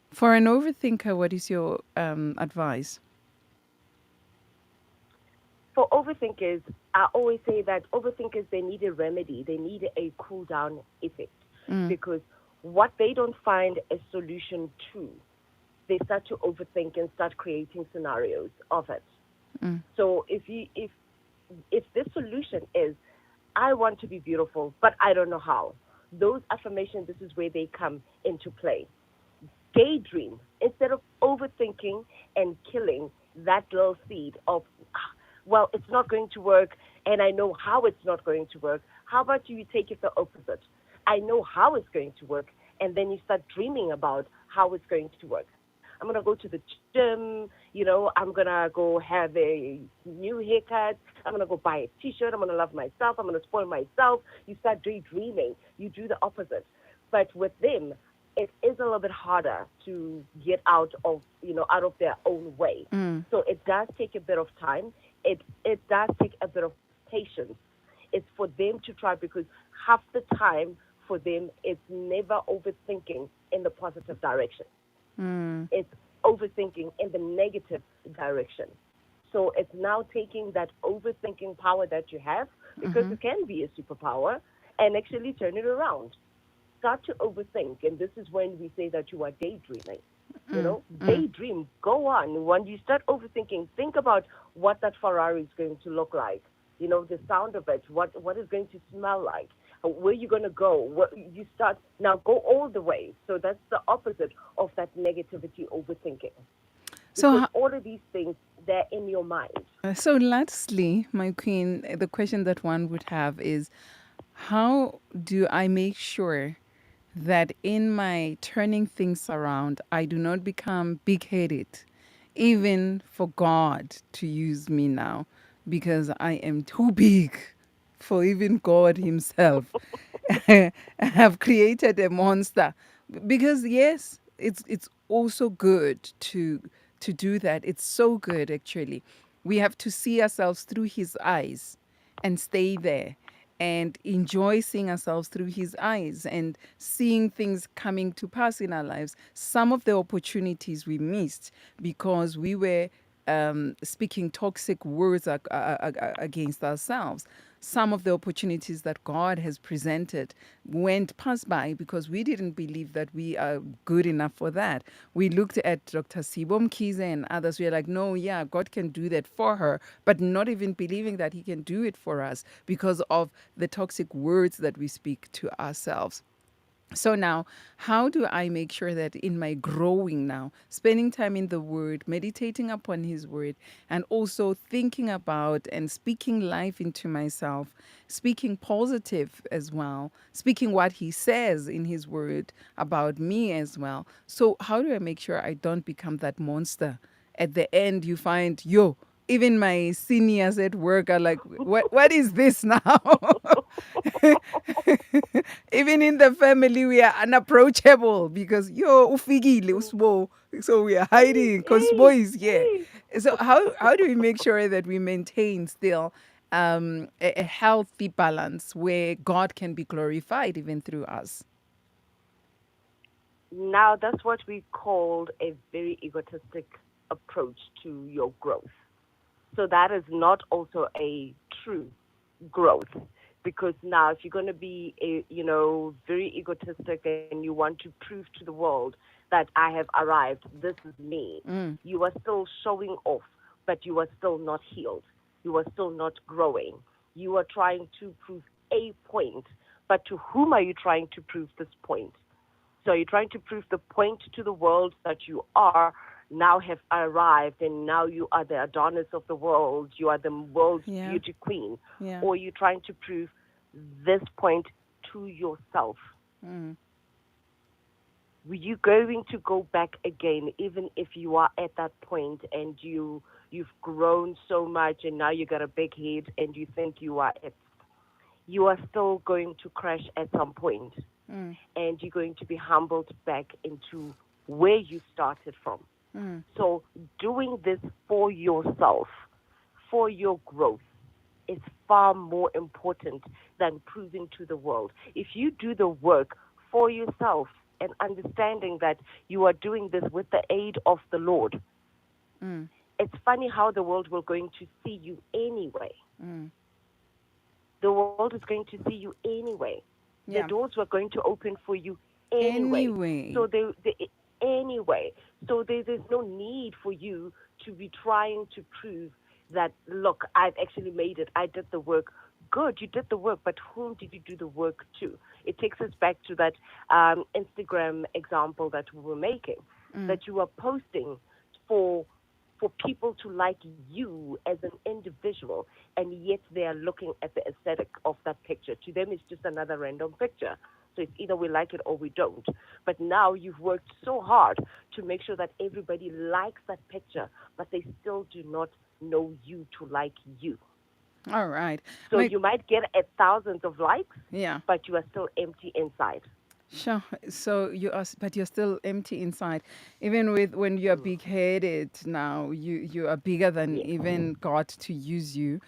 For an overthinker, what is your advice? For overthinkers, I always say that overthinkers, they need a remedy. They need a cool down effect, because what they don't find a solution to, they start to overthink and start creating scenarios of it. So if this solution is, I want to be beautiful, but I don't know how, those affirmations, this is where they come into play. Daydream instead of overthinking and killing that little seed of, well, it's not going to work, and I know how it's not going to work. How about you take it the opposite? I know how it's going to work, and then you start dreaming about how it's going to work. I'm going to go to the gym, I'm going to go have a new haircut. I'm going to go buy a T-shirt. I'm going to love myself. I'm going to spoil myself. You start daydreaming. You do the opposite. But with them, it is a little bit harder to get out of their own way. So it does take a bit of time. It does take a bit of patience. It's for them to try, because half the time for them, it's never overthinking in the positive direction. It's overthinking in the negative direction. So it's now taking that overthinking power that you have, because it can be a superpower, and actually turn it around. Start to overthink, and this is when we say that you are daydreaming. Daydream, go on. When you start overthinking, think about what that Ferrari is going to look like. The sound of it, what it's going to smell like, where you're going to go. You start, now go all the way. So that's the opposite of that negativity overthinking. Because all of these things, they're in your mind. So lastly, my queen, the question that one would have is, how do I make sure that in my turning things around, I do not become big-headed, even for God to use me now, because I am too big for even God himself. I have created a monster. Because yes, it's also good to do that. It's so good, actually. We have to see ourselves through his eyes and stay there and enjoy seeing ourselves through his eyes and seeing things coming to pass in our lives. Some of the opportunities we missed because we were speaking toxic words against ourselves. Some of the opportunities that God has presented went past by because we didn't believe that we are good enough for that. We looked at Dr. Sibo, Mkhize, and others. We are like, no, yeah, God can do that for her, but not even believing that he can do it for us because of the toxic words that we speak to ourselves. So now, how do I make sure that in my growing now, spending time in the Word, meditating upon His Word, and also thinking about and speaking life into myself, speaking positive as well, speaking what He says in His Word about me as well. So how do I make sure I don't become that monster? At the end, you find, even my seniors at work are like, what is this now? Even in the family, we are unapproachable because ufigile uSibo. So we are hiding because Sibo is here. So how do we make sure that we maintain still a healthy balance where God can be glorified even through us? Now, that's what we called a very egotistic approach to your growth. So that is not also a true growth, because now if you're going to be very egotistic and you want to prove to the world that I have arrived, this is me, you are still showing off, but you are still not healed. You are still not growing. You are trying to prove a point, but to whom are you trying to prove this point? So you're trying to prove the point to the world that you are now have arrived and now you are the Adonis of the world, you are the world's beauty queen, or you're trying to prove this point to yourself. Were you going to go back again, even if you are at that point and you've grown so much and now you got a big head and you think you are it? You are still going to crash at some point, and you're going to be humbled back into where you started from. So doing this for yourself, for your growth, is far more important than proving to the world. If you do the work for yourself and understanding that you are doing this with the aid of the Lord, it's funny how the world will going to see you anyway. The world is going to see you anyway. The doors were going to open for you anyway. So there's no need for you to be trying to prove that, look, I've actually made it. I did the work. Good, you did the work, but whom did you do the work to? It takes us back to that Instagram example that we were making, that you are posting for people to like you as an individual, and yet they are looking at the aesthetic of that picture. To them, it's just another random picture. So it's either we like it or we don't. But now you've worked so hard to make sure that everybody likes that picture, but they still do not know you to like you. All right. So you might get thousands of likes, but you are still empty inside. Sure. So but you're still empty inside. Even when you're big-headed now, you are bigger than even God to use you.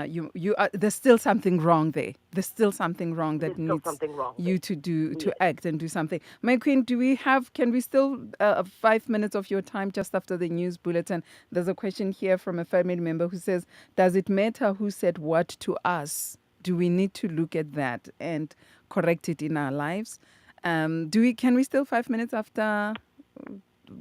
You are. There's still something wrong there. There's still something wrong that needs you to do to act and do something. My queen, can we still 5 minutes of your time just after the news bulletin? There's a question here from a family member who says, "Does it matter who said what to us? Do we need to look at that and correct it in our lives?" Can we still 5 minutes after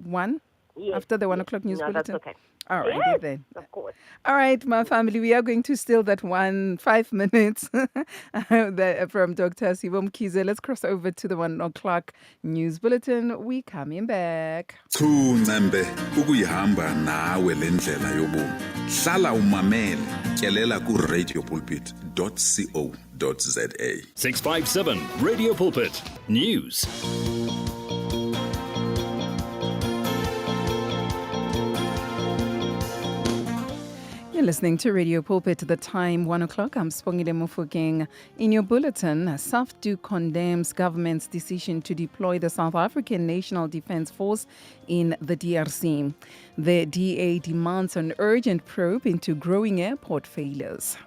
1? Yes, after the 1 o'clock news bulletin? That's okay. All right, yes, then. Of course. All right, my family, we are going to steal that 5 minutes from Dr. Sibo Mkhize. Let's cross over to the 1 o'clock news bulletin. We coming back. Thuncembe ukuyihamba nawe lendlela yobomi. Hlala umamele, tyelela ku radiopulpit.co.za. 657 Radio Pulpit News. You're listening to Radio Pulpit. The time 1 o'clock. I'm Sibongile Mofokeng. In your bulletin, SAFTU condemns government's decision to deploy the South African National Defence Force in the DRC. The DA demands an urgent probe into growing airport failures.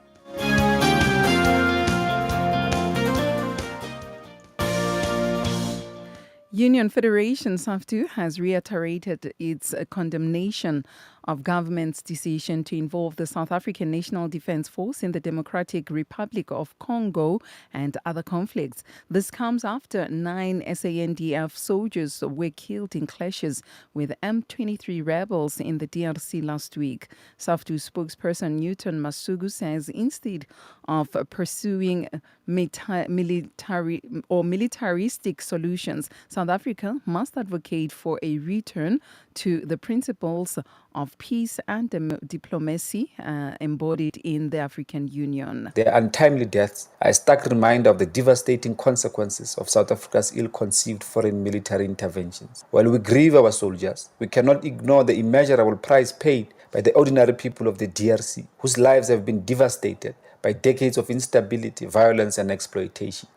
Union Federation SAFTU has reiterated its condemnation of government's decision to involve the South African National Defence Force in the Democratic Republic of Congo and other conflicts. This comes after 9 SANDF soldiers were killed in clashes with M23 rebels in the DRC last week. SAFTU spokesperson Newton Masugu says instead of pursuing militaristic solutions, South Africa must advocate for a return to the principles of peace and diplomacy embodied in the African Union. Their untimely deaths are a stark reminder of the devastating consequences of South Africa's ill-conceived foreign military interventions. While we grieve our soldiers, we cannot ignore the immeasurable price paid by the ordinary people of the DRC, whose lives have been devastated by decades of instability, violence, and exploitation.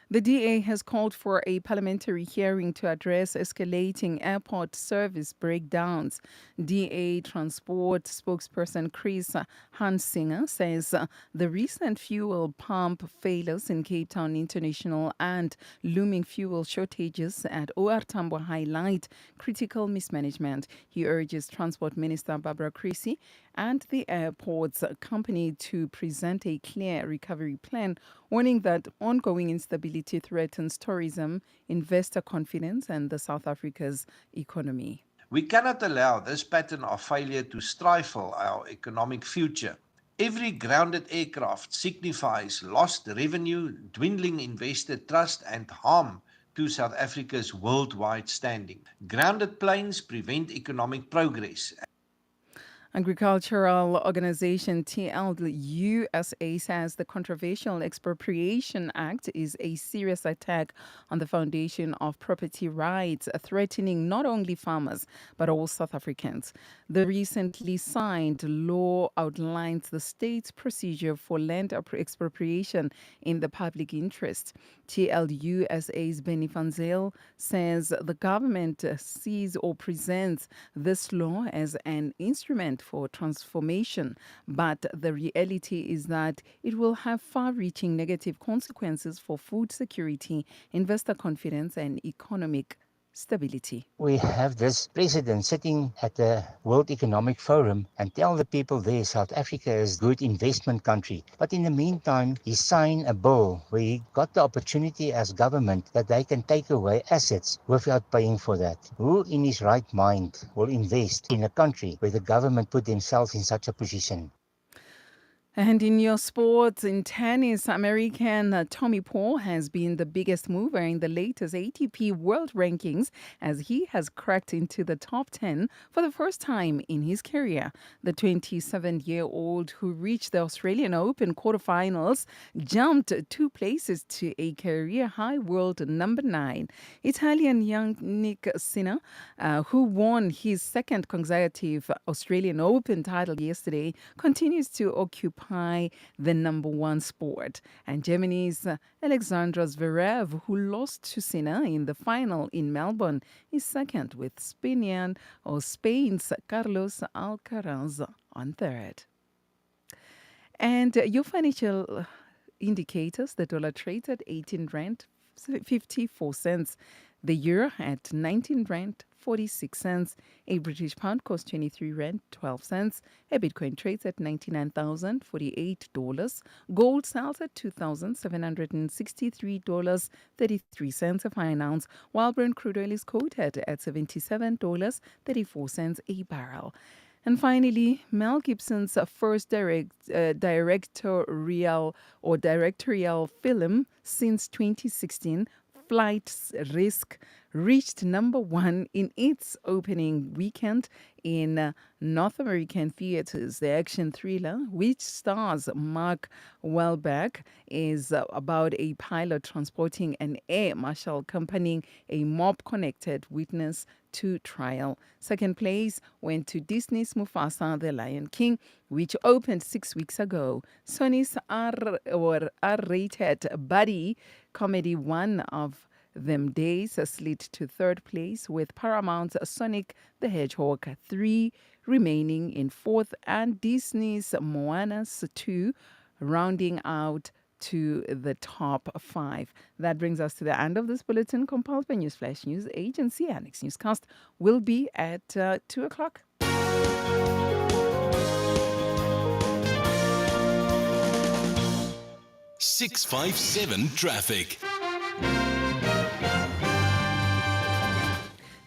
The DA has called for a parliamentary hearing to address escalating airport service breakdowns. DA Transport spokesperson Chris Hansinger says the recent fuel pump failures in Cape Town International and looming fuel shortages at OR Tambo highlight critical mismanagement. He urges Transport Minister Barbara Creecy and the airport's company to present a clear recovery plan, warning that ongoing instability threatens tourism, investor confidence, and the South Africa's economy. We cannot allow this pattern of failure to stifle our economic future. Every grounded aircraft signifies lost revenue, dwindling investor trust, and harm to South Africa's worldwide standing. Grounded planes prevent economic progress. Agricultural organization TLUSA says the controversial Expropriation Act is a serious attack on the foundation of property rights, threatening not only farmers but all South Africans. The recently signed law outlines the state's procedure for land expropriation in the public interest. TLUSA's Benny van Zyl says the government sees or presents this law as an instrument for transformation, but the reality is that it will have far-reaching negative consequences for food security, investor confidence, and economic stability. We have this president sitting at the World Economic Forum and tell the people there South Africa is a good investment country. But in the meantime, he signed a bill where he got the opportunity as government that they can take away assets without paying for that. Who in his right mind will invest in a country where the government put themselves in such a position? And in your sports, in tennis, American Tommy Paul has been the biggest mover in the latest ATP World Rankings as he has cracked into the top 10 for the first time in his career. The 27-year-old who reached the Australian Open quarterfinals jumped 2 places to a career-high world number 9. Italian young Nick Sinner, who won his second consecutive Australian Open title yesterday, continues to occupy the number 1 sport. And Germany's Alexander Zverev, who lost to Sinner in the final in Melbourne, is second with Spain's Carlos Alcaraz on third. And your financial indicators, the dollar trades at 18 rand 54 cents. The euro at 19 rand 46 cents. A British pound costs 23 rand 12 cents. A Bitcoin trades at $99,048. Gold sells at $2,763.33 a fine ounce, while Brent crude oil is quoted at $77.34 a barrel. And finally, Mel Gibson's first directorial film since 2016, Flight's Risk, reached number 1 in its opening weekend in North American theaters. The action thriller, which stars Mark Wahlberg, is about a pilot transporting an air marshal accompanying a mob-connected witness to trial. Second place went to Disney's Mufasa, The Lion King, which opened 6 weeks ago. Sony's R-rated buddy comedy One of Them Days slid to third place, with Paramount's Sonic the Hedgehog 3 remaining in fourth, and Disney's Moana's 2 rounding out to the top 5. That brings us to the end of this bulletin compiled by Newsflash News Agency. Our next newscast will be at 2 o'clock. 657 traffic.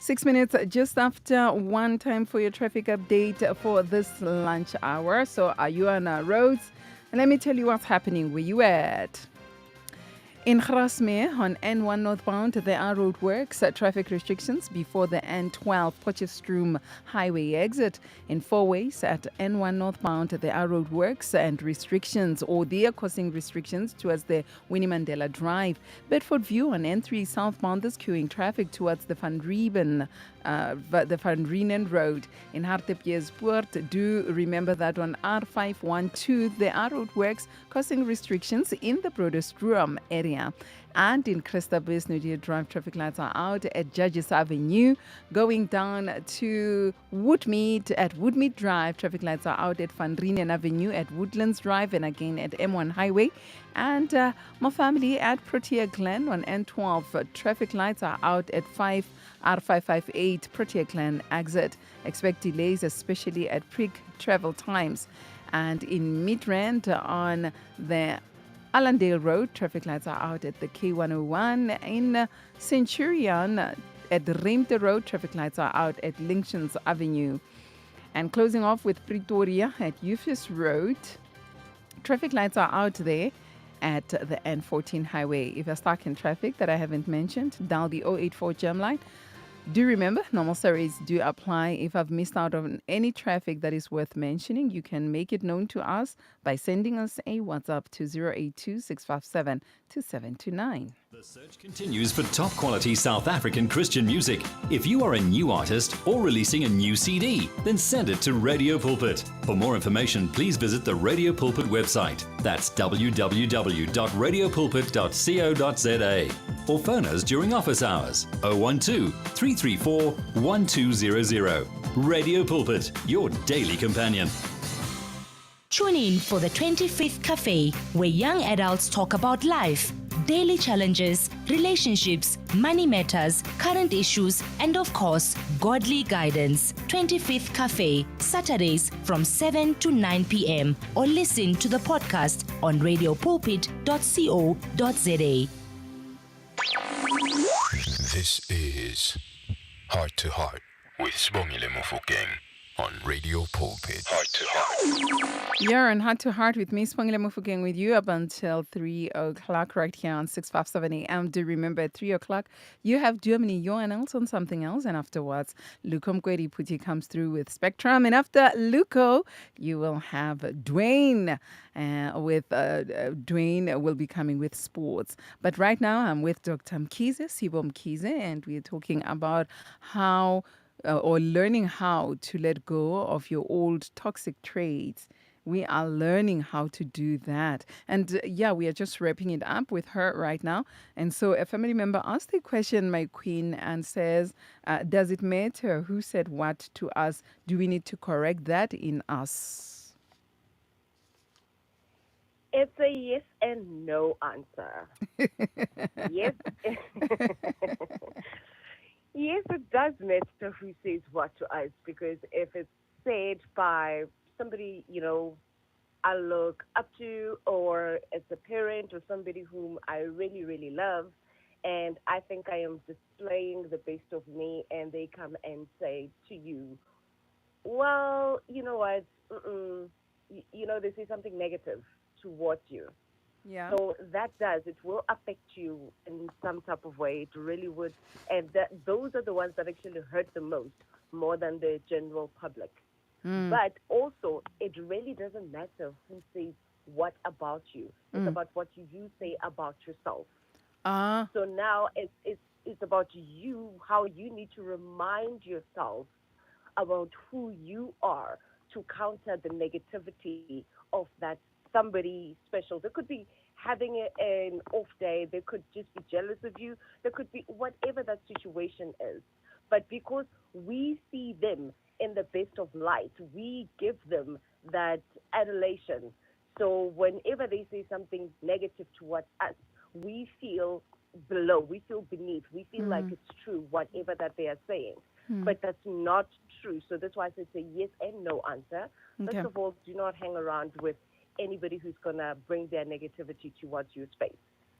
6 minutes just after 1, time for your traffic update for this lunch hour. So are you on our roads? And let me tell you what's happening where you at. In Grasmere on N1 northbound, there are roadworks, traffic restrictions before the N12 Potchefstroom Highway exit. In Fourways at N1 northbound, there are roadworks and restrictions, or they are causing restrictions towards the Winnie Mandela Drive. Bedford View on N3 southbound, there's queuing traffic towards the Van Riebeek Road. In Hartbeespoort, do remember that on R512 there are roadworks causing restrictions in the Broederstroom area. And in Christabel Nudia Drive, traffic lights are out at Judges Avenue. Going down to Woodmead at Woodmead Drive, traffic lights are out at Van Riebeek Avenue, at Woodlands Drive, and again at M1 Highway. And my family at Protea Glen on N12, traffic lights are out at R558 Protea Glen exit. Expect delays, especially at peak travel times. And in Midrand on the Allendale Road, traffic lights are out at the K101. In Centurion at the Reemte Road, traffic lights are out at Linkshans Avenue. And closing off with Pretoria at Eufus Road, traffic lights are out there at the N14 highway. If you're stuck in traffic that I haven't mentioned, dial the 084 gem line. Do remember, normal salaries do apply. If I've missed out on any traffic that is worth mentioning, you can make it known to us by sending us a WhatsApp to 082 657 2729. The search continues for top quality South African Christian music. If you are a new artist or releasing a new CD, then send it to Radio Pulpit. For more information, please visit the Radio Pulpit website. That's www.radiopulpit.co.za. Or phone us during office hours 012 334 1200. Radio Pulpit, your daily companion. Tune in for the 25th Cafe, where young adults talk about life, daily challenges, relationships, money matters, current issues, and of course, godly guidance. 25th Cafe, Saturdays from 7 to 9 p.m. or listen to the podcast on radiopulpit.co.za. This is Heart to Heart with Sibongile Mofokeng on Radio Pulpit. Heart to Heart. You're on Heart to Heart with me, Sibongile Mofokeng, with you up until 3 o'clock right here on 657 AM. Do remember at 3 o'clock, you have Germany, your else on something else. And afterwards, Luko Mkwedi Puti comes through with Spectrum. And after Luko, you will have Dwayne. Dwayne will be coming with sports. But right now, I'm with Dr. Mkhize, Sibo Mkhize, and we're talking about how or learning how to let go of your old toxic traits. We are learning how to do that. And we are just wrapping it up with her right now. And so a family member asked the question, my queen, and says, does it matter who said what to us? Do we need to correct that in us? It's a yes and no answer. Yes. Yes, it does matter who says what to us, because if it's said by somebody, I look up to, or it's a parent or somebody whom I really, really love, and I think I am displaying the best of me, and they come and say to you, well, you know what, they say something negative towards you. Yeah. So it will affect you in some type of way. It really would. And those are the ones that actually hurt the most, more than the general public. But also, it really doesn't matter who says what about you. It's about what you say about yourself. So now it's about you, how you need to remind yourself about who you are to counter the negativity of that somebody special. They could be having an off day. They could just be jealous of you. There could be whatever that situation is. But because we see them in the best of light, we give them that adulation. So whenever they say something negative towards us, we feel below, we feel beneath, we feel like it's true, whatever that they are saying. But that's not true. So that's why I say it's a yes and no answer. Okay. First of all, do not hang around with anybody who's going to bring their negativity towards your space.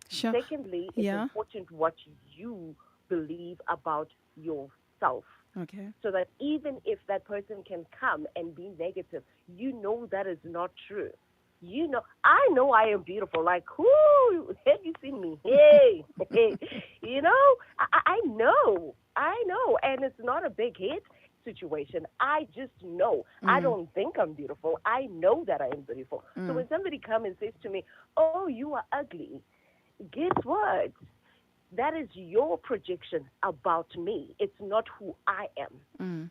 Sure. Secondly, it's important what you believe about yourself. Okay. So that even if that person can come and be negative, that is not true. I know I am beautiful. Like, whoo, have you seen me? Hey, hey. I know. And it's not a big hit situation. I just know. I don't think I'm beautiful. I know that I am beautiful. So when somebody comes and says to me, oh, you are ugly, guess what? That is your projection about me. It's not who I am.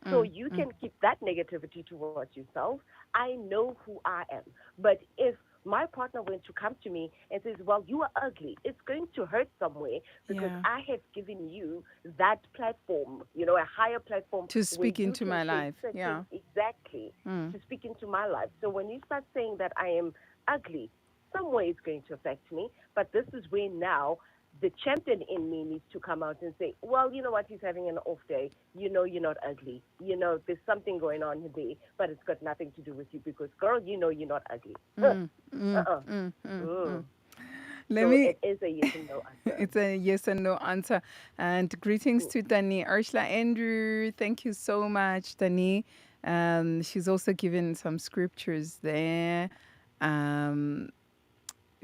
So you can keep that negativity towards yourself. I know who I am. But if my partner were to come to me and says, well, you are ugly, it's going to hurt somewhere, because I have given you that platform, a higher platform. To speak into my life. Exactly. To speak into my life. So when you start saying that I am ugly, somewhere it's going to affect me. But this is where now the champion in me needs to come out and say, well, you know what, he's having an off day. You're not ugly. There's something going on there, but it's got nothing to do with you, because, girl, you're not ugly. It is a yes and no answer. It's a yes and no answer. And greetings to Tani. Ursula Andrew, thank you so much, Tani. She's also given some scriptures there.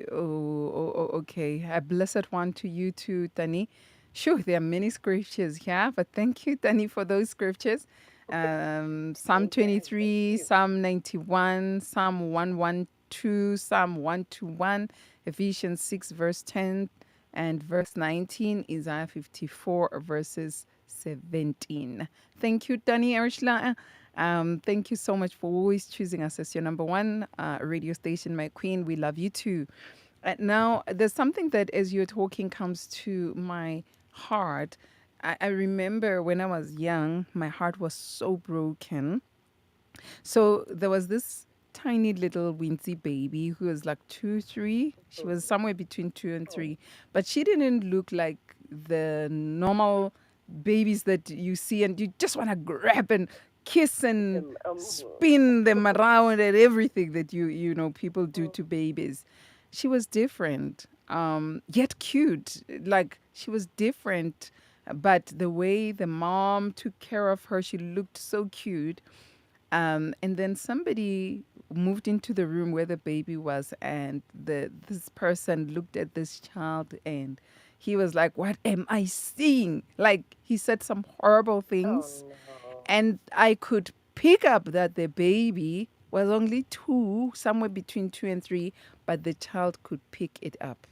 Okay. A blessed one to you too, Tani. Sure, there are many scriptures here, but thank you, Tani, for those scriptures. Psalm 23, Psalm 91, Psalm 112, Psalm 121, Ephesians 6, verse 10, and verse 19, Isaiah 54, verses 17. Thank you, Tani Erishla. Thank you so much for always choosing us as your number one radio station, my queen. We love you too. Now, there's something that as you're talking comes to my heart. I remember when I was young, my heart was so broken. So there was this tiny little Wincy baby who was like 2, 3. She was somewhere between 2 and 3, but she didn't look like the normal babies that you see, and you just want to grab and kiss and spin them around and everything that you know people do to babies. She was different, yet cute. Like she was different, but the way the mom took care of her, she looked so cute. And then somebody moved into the room where the baby was, and this person looked at this child, and he was like, "What am I seeing?" Like he said some horrible things, and I could pick up that the baby was only 2, somewhere between 2 and 3, but the child could pick it up.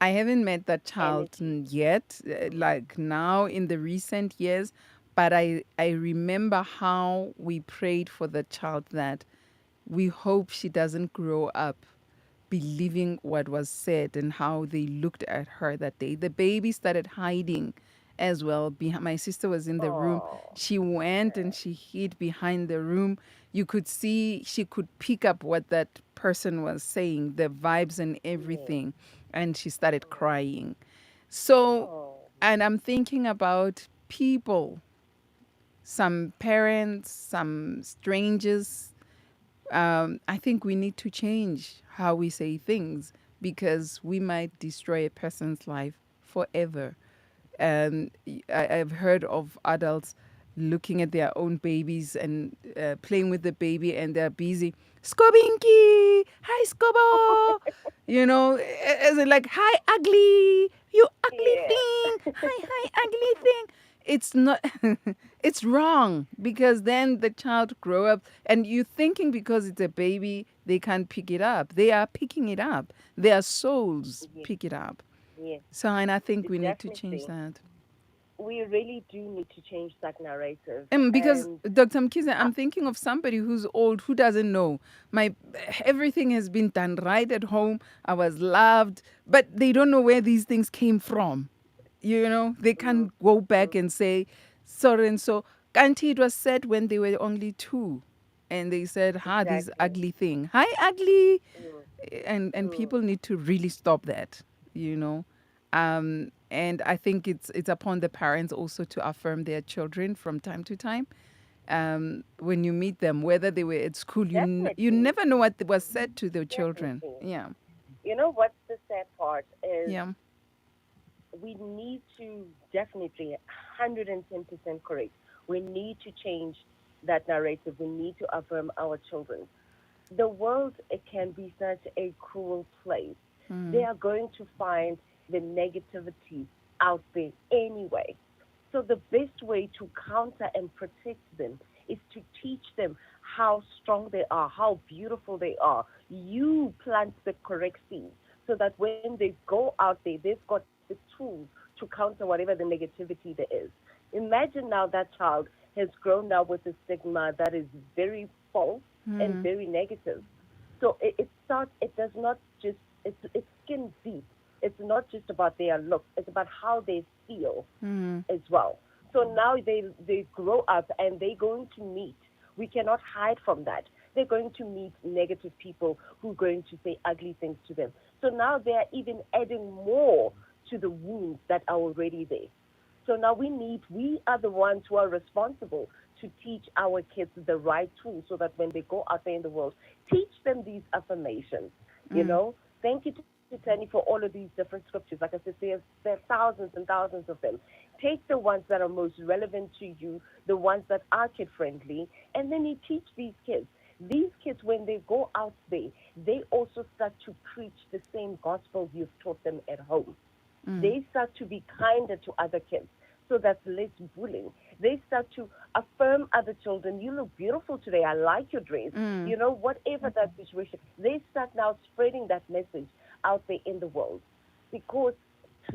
I haven't met that child yet, like now in the recent years, but I remember how we prayed for the child that we hope she doesn't grow up believing what was said and how they looked at her that day. The baby started hiding as well. My sister was in the room. She went and she hid behind the room. You could see she could pick up what that person was saying, the vibes and everything. And she started crying. So, and I'm thinking about people, some parents, some strangers. I think we need to change how we say things because we might destroy a person's life forever. And I've heard of adults looking at their own babies and playing with the baby, and they're busy. Skobinky, hi Skobo, as in like, hi ugly, you ugly thing, hi ugly thing. It's not, it's wrong because then the child grow up and you thinking because it's a baby they can't pick it up. They are picking it up. Their souls pick it up. Yes. So, and I think we need to Definitely. change that. We really do need to change that narrative. Because And Dr. Mkhize, I'm thinking of somebody who's old who doesn't know. My everything has been done right at home. I was loved, but they don't know where these things came from. They can't go back and say, so and so. Kanti, it was said when they were only 2, and they said, this ugly thing. Hi, ugly. And people need to really stop that, and I think it's upon the parents also to affirm their children from time to time. When you meet them, whether they were at school, you never know what was said to their children. Yeah. you know what's the sad part is Yeah. we need to definitely 110% correct. We need to change that narrative. We need to affirm our children. The world, it can be such a cruel place. They are going to find the negativity out there anyway. So the best way to counter and protect them is to teach them how strong they are, how beautiful they are. You plant the correct seed so that when they go out there, they've got the tools to counter whatever the negativity there is. Imagine now that child has grown up with a stigma that is very false and very negative. So it starts, it does not just, it's skin deep. It's not just about their look, it's about how they feel as well. So now they grow up and they're going to meet. We cannot hide from that. They're going to meet negative people who are going to say ugly things to them. So now they're even adding more to the wounds that are already there. So now we are the ones who are responsible to teach our kids the right tools so that when they go out there in the world, teach them these affirmations. Thank you to Tani for all of these different scriptures. Like I said, there are thousands and thousands of them. Take the ones that are most relevant to you, the ones that are kid friendly, and then you teach these kids. These kids, when they go out there, they also start to preach the same gospel you've taught them at home. They start to be kinder to other kids, so that's less bullying. They start to affirm other children. You look beautiful today. I like your dress. You know, whatever that situation. They start now spreading that message out there in the world, because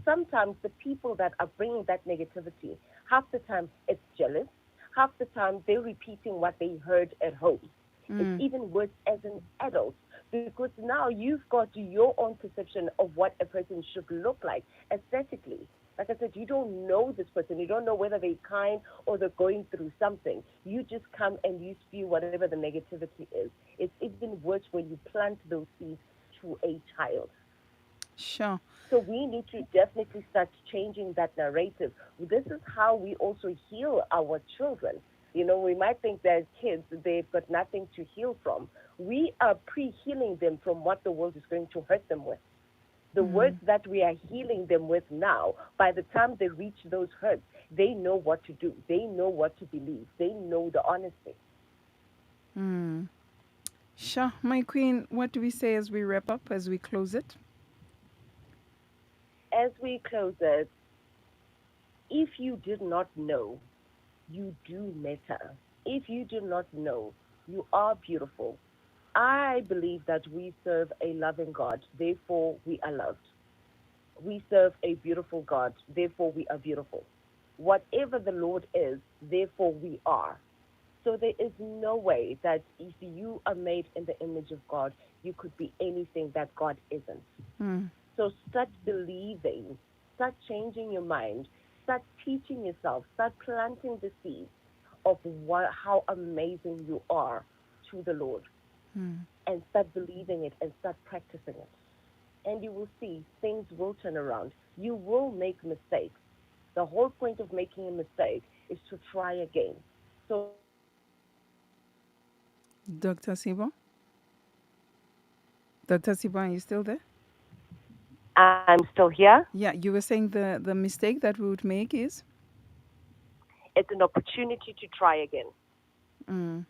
sometimes the people that are bringing that negativity, half the time it's jealous, half the time they're repeating what they heard at home. It's even worse as an adult, because now you've got your own perception of what a person should look like aesthetically. Like I said, you don't know this person. You don't know whether they're kind or they're going through something. You just come and you spew whatever the negativity is. It's even worse when you plant those seeds to a child. Sure. So we need to definitely start changing that narrative. This is how we also heal our children. You know, we might think that kids, they've got nothing to heal from. We are pre-healing them from what the world is going to hurt them with. The words that we are healing them with now, by the time they reach those hurts, they know what to do. They know what to believe. They know the honesty. Sure. My queen, what do we say as we wrap up, as we close it? As we close it, if you did not know, you do matter. If you do not know, you are beautiful. I believe that we serve a loving God, therefore we are loved. We serve a beautiful God, therefore we are beautiful. Whatever the Lord is, therefore we are. So there is no way that if you are made in the image of God, you could be anything that God isn't. So start believing, start changing your mind, start teaching yourself, start planting the seeds of how amazing you are to the Lord. And start believing it and start practicing it. And you will see things will turn around. You will make mistakes. The whole point of making a mistake is to try again. So, Dr. Sibo? Dr. Sibo, are you still there? I'm still here. Yeah, you were saying the mistake that we would make is? It's an opportunity to try again.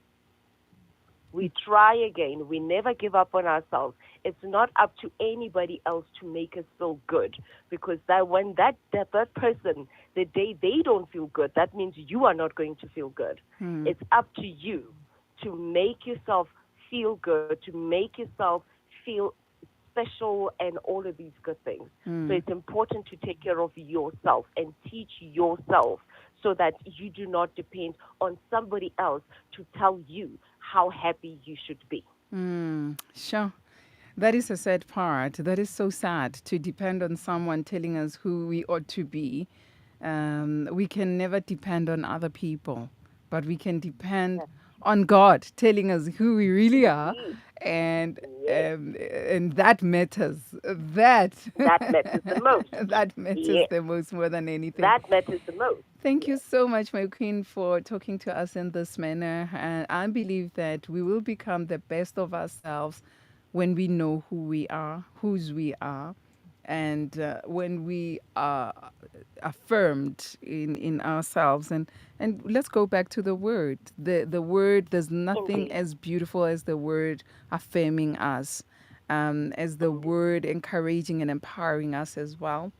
We try again. We never give up on ourselves. It's not up to anybody else to make us feel good, because that when that person, the day they don't feel good, that means you are not going to feel good. It's up to you to make yourself feel good, to make yourself feel special and all of these good things. So it's important to take care of yourself and teach yourself so that you do not depend on somebody else to tell you how happy you should be. Sure. That is a sad part. That is so sad, to depend on someone telling us who we ought to be. We can never depend on other people, but we can depend on God telling us who we really are, and that matters. That matters the most. That matters the most, more than anything. That matters the most. Thank you so much, my queen, for talking to us in this manner. And I believe that we will become the best of ourselves when we know who we are, whose we are, and when we are affirmed in ourselves. And let's go back to the word. The word, there's nothing as beautiful as the word affirming us, as the word encouraging and empowering us as well.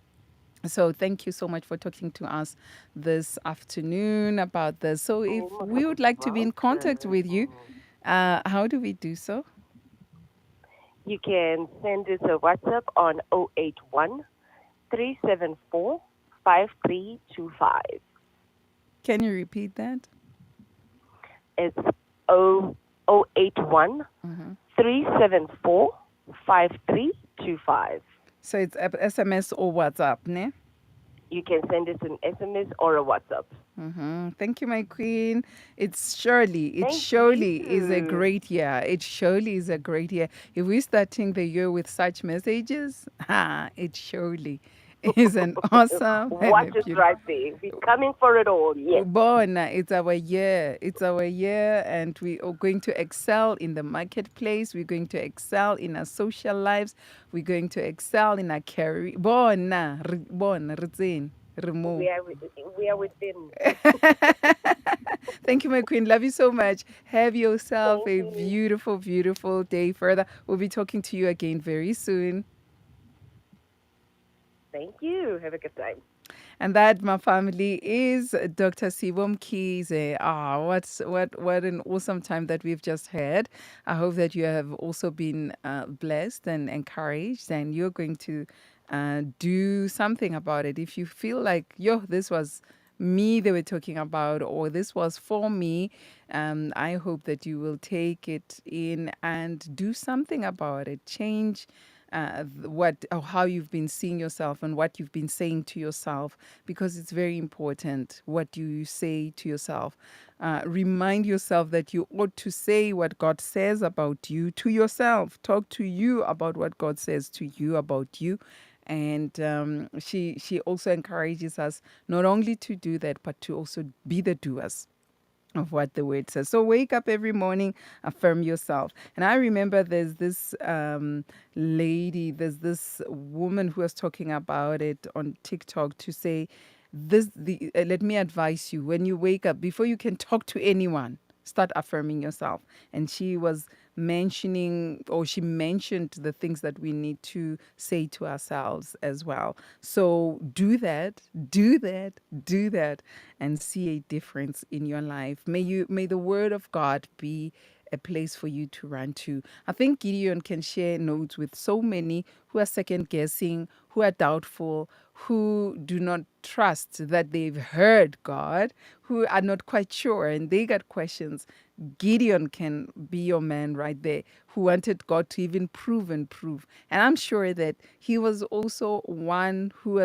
So thank you so much for talking to us this afternoon about this. So if we would like to be in contact with you, how do we do so? You can send us a WhatsApp on 081 374 5325. Can you repeat that? It's 081 374 5325. So it's SMS or WhatsApp, ne? You can send us an SMS or a WhatsApp. Thank you, my queen. It surely is a great year. It surely is a great year. If we're starting the year with such messages, it surely is an awesome. What is right there? We're coming for it all, yes. Bona, it's our year. It's our year, and we are going to excel in the marketplace. We're going to excel in our social lives. We're going to excel in our career. Bona, Rizin. Remove. We are within. Thank you, my queen. Love you so much. Have yourself Thank a you. beautiful, beautiful day further. We'll be talking to you again very soon. Thank you. Have a good time. And that, my family, is Dr. Sibo Mkhize. What an awesome time that we've just had. I hope that you have also been blessed and encouraged, and you're going to do something about it. If you feel like, this was me they were talking about, or this was for me, I hope that you will take it in and do something about it. Change what or how you've been seeing yourself and what you've been saying to yourself, because it's very important what you say to yourself. Remind yourself that you ought to say what God says about you to yourself. Talk to you about what God says to you about you. And she also encourages us not only to do that, but to also be the doers of what the word says. So wake up every morning, affirm yourself. And I remember there's this there's this woman who was talking about it on TikTok to say, let me advise you, when you wake up, before you can talk to anyone, start affirming yourself. And she mentioned the things that we need to say to ourselves as well. So do that, do that, and see a difference in your life. May the word of God be a place for you to run to. I think Gideon can share notes with so many who are second guessing, who are doubtful, who do not trust that they've heard God, who are not quite sure and they got questions. Gideon can be your man right there, who wanted God to even prove and prove. And I'm sure that he was also one who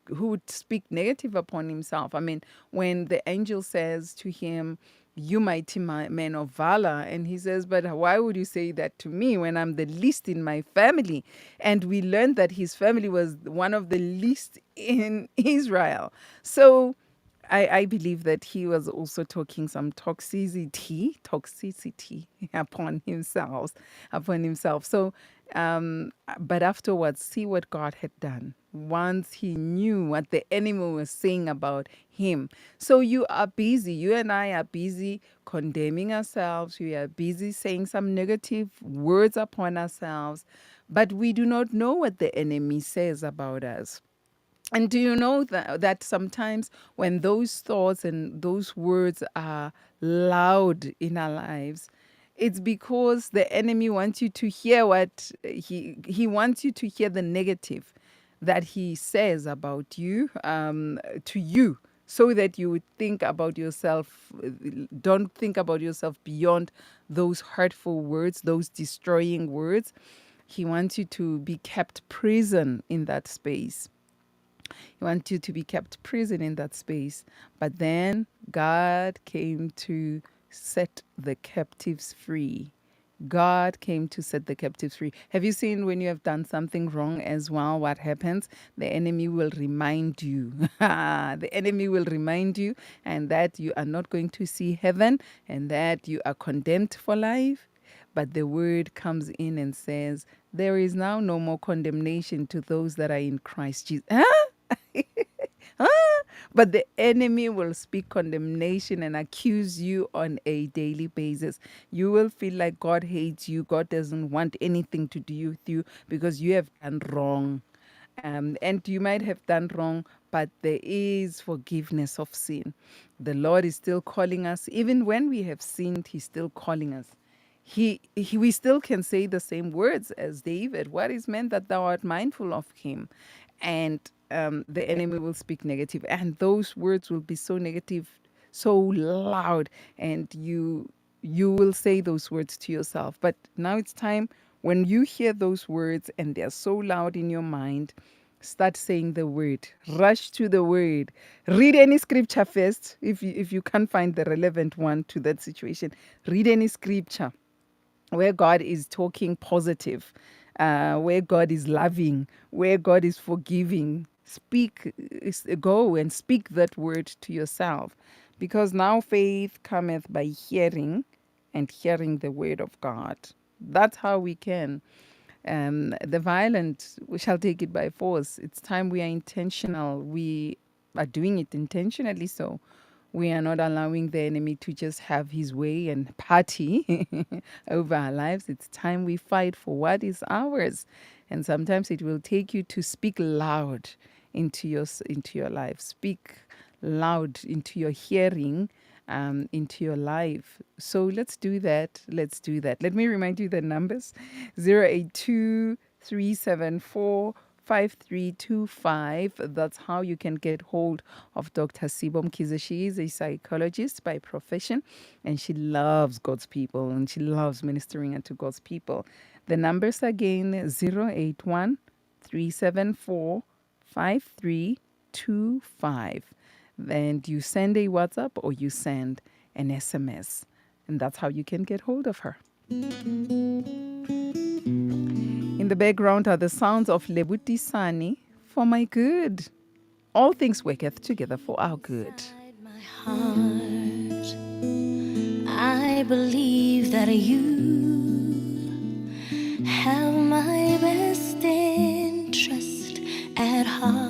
would speak negative upon himself. I mean, when the angel says to him, "You mighty man of valor," and he says, "But why would you say that to me when I'm the least in my family?" And we learned that his family was one of the least in Israel. So I believe that he was also talking some toxicity upon himself. So, but afterwards, see what God had done. Once he knew what the enemy was saying about him. So you and I are busy condemning ourselves. We are busy saying some negative words upon ourselves, but we do not know what the enemy says about us. And do you know that sometimes when those thoughts and those words are loud in our lives, it's because the enemy wants you to hear what he wants you to hear the negative that he says about you to you, so that you would think about yourself. Don't think about yourself beyond those hurtful words, those destroying words. He wants you to be kept prison in that space. He wants you to be kept prison in that space. But then God came to set the captives free. God came to set the captives free. Have you seen when you have done something wrong as well, what happens? The enemy will remind you. The enemy will remind you, and that you are not going to see heaven, and that you are condemned for life. But the word comes in and says, there is now no more condemnation to those that are in Christ Jesus. But the enemy will speak condemnation and accuse you on a daily basis. You will feel like God hates you. God doesn't want anything to do with you because you have done wrong. And you might have done wrong, but there is forgiveness of sin. The Lord is still calling us. Even when we have sinned, He's still calling us. We still can say the same words as David. What is meant that thou art mindful of him? And the enemy will speak negative, and those words will be so negative, so loud, and you will say those words to yourself. But now it's time, when you hear those words and they're so loud in your mind, start saying the word. Rush to the word. Read any scripture first. If you can't find the relevant one to that situation, read any scripture where God is talking positive, where God is loving, where God is forgiving. Go and speak that word to yourself, because now faith cometh by hearing, and hearing the word of God. That's how we can. The violent, we shall take it by force. It's time we are intentional. We are doing it intentionally. So we are not allowing the enemy to just have his way and party over our lives. It's time we fight for what is ours. And sometimes it will take you to speak loud into your life. Speak loud into your hearing, into your life. So let's do that. Let's do that. Let me remind you the numbers: 082-374-5325. That's how you can get hold of Dr. Sibo Mkhize. She is a psychologist by profession, and she loves God's people, and she loves ministering unto God's people. The numbers again: 081-374-5325. And you send a WhatsApp or you send an SMS. And that's how you can get hold of her. In the background are the sounds of Lebuti Sani, For My Good. All things worketh together for our good. Heart, I believe that you have my best interest at heart.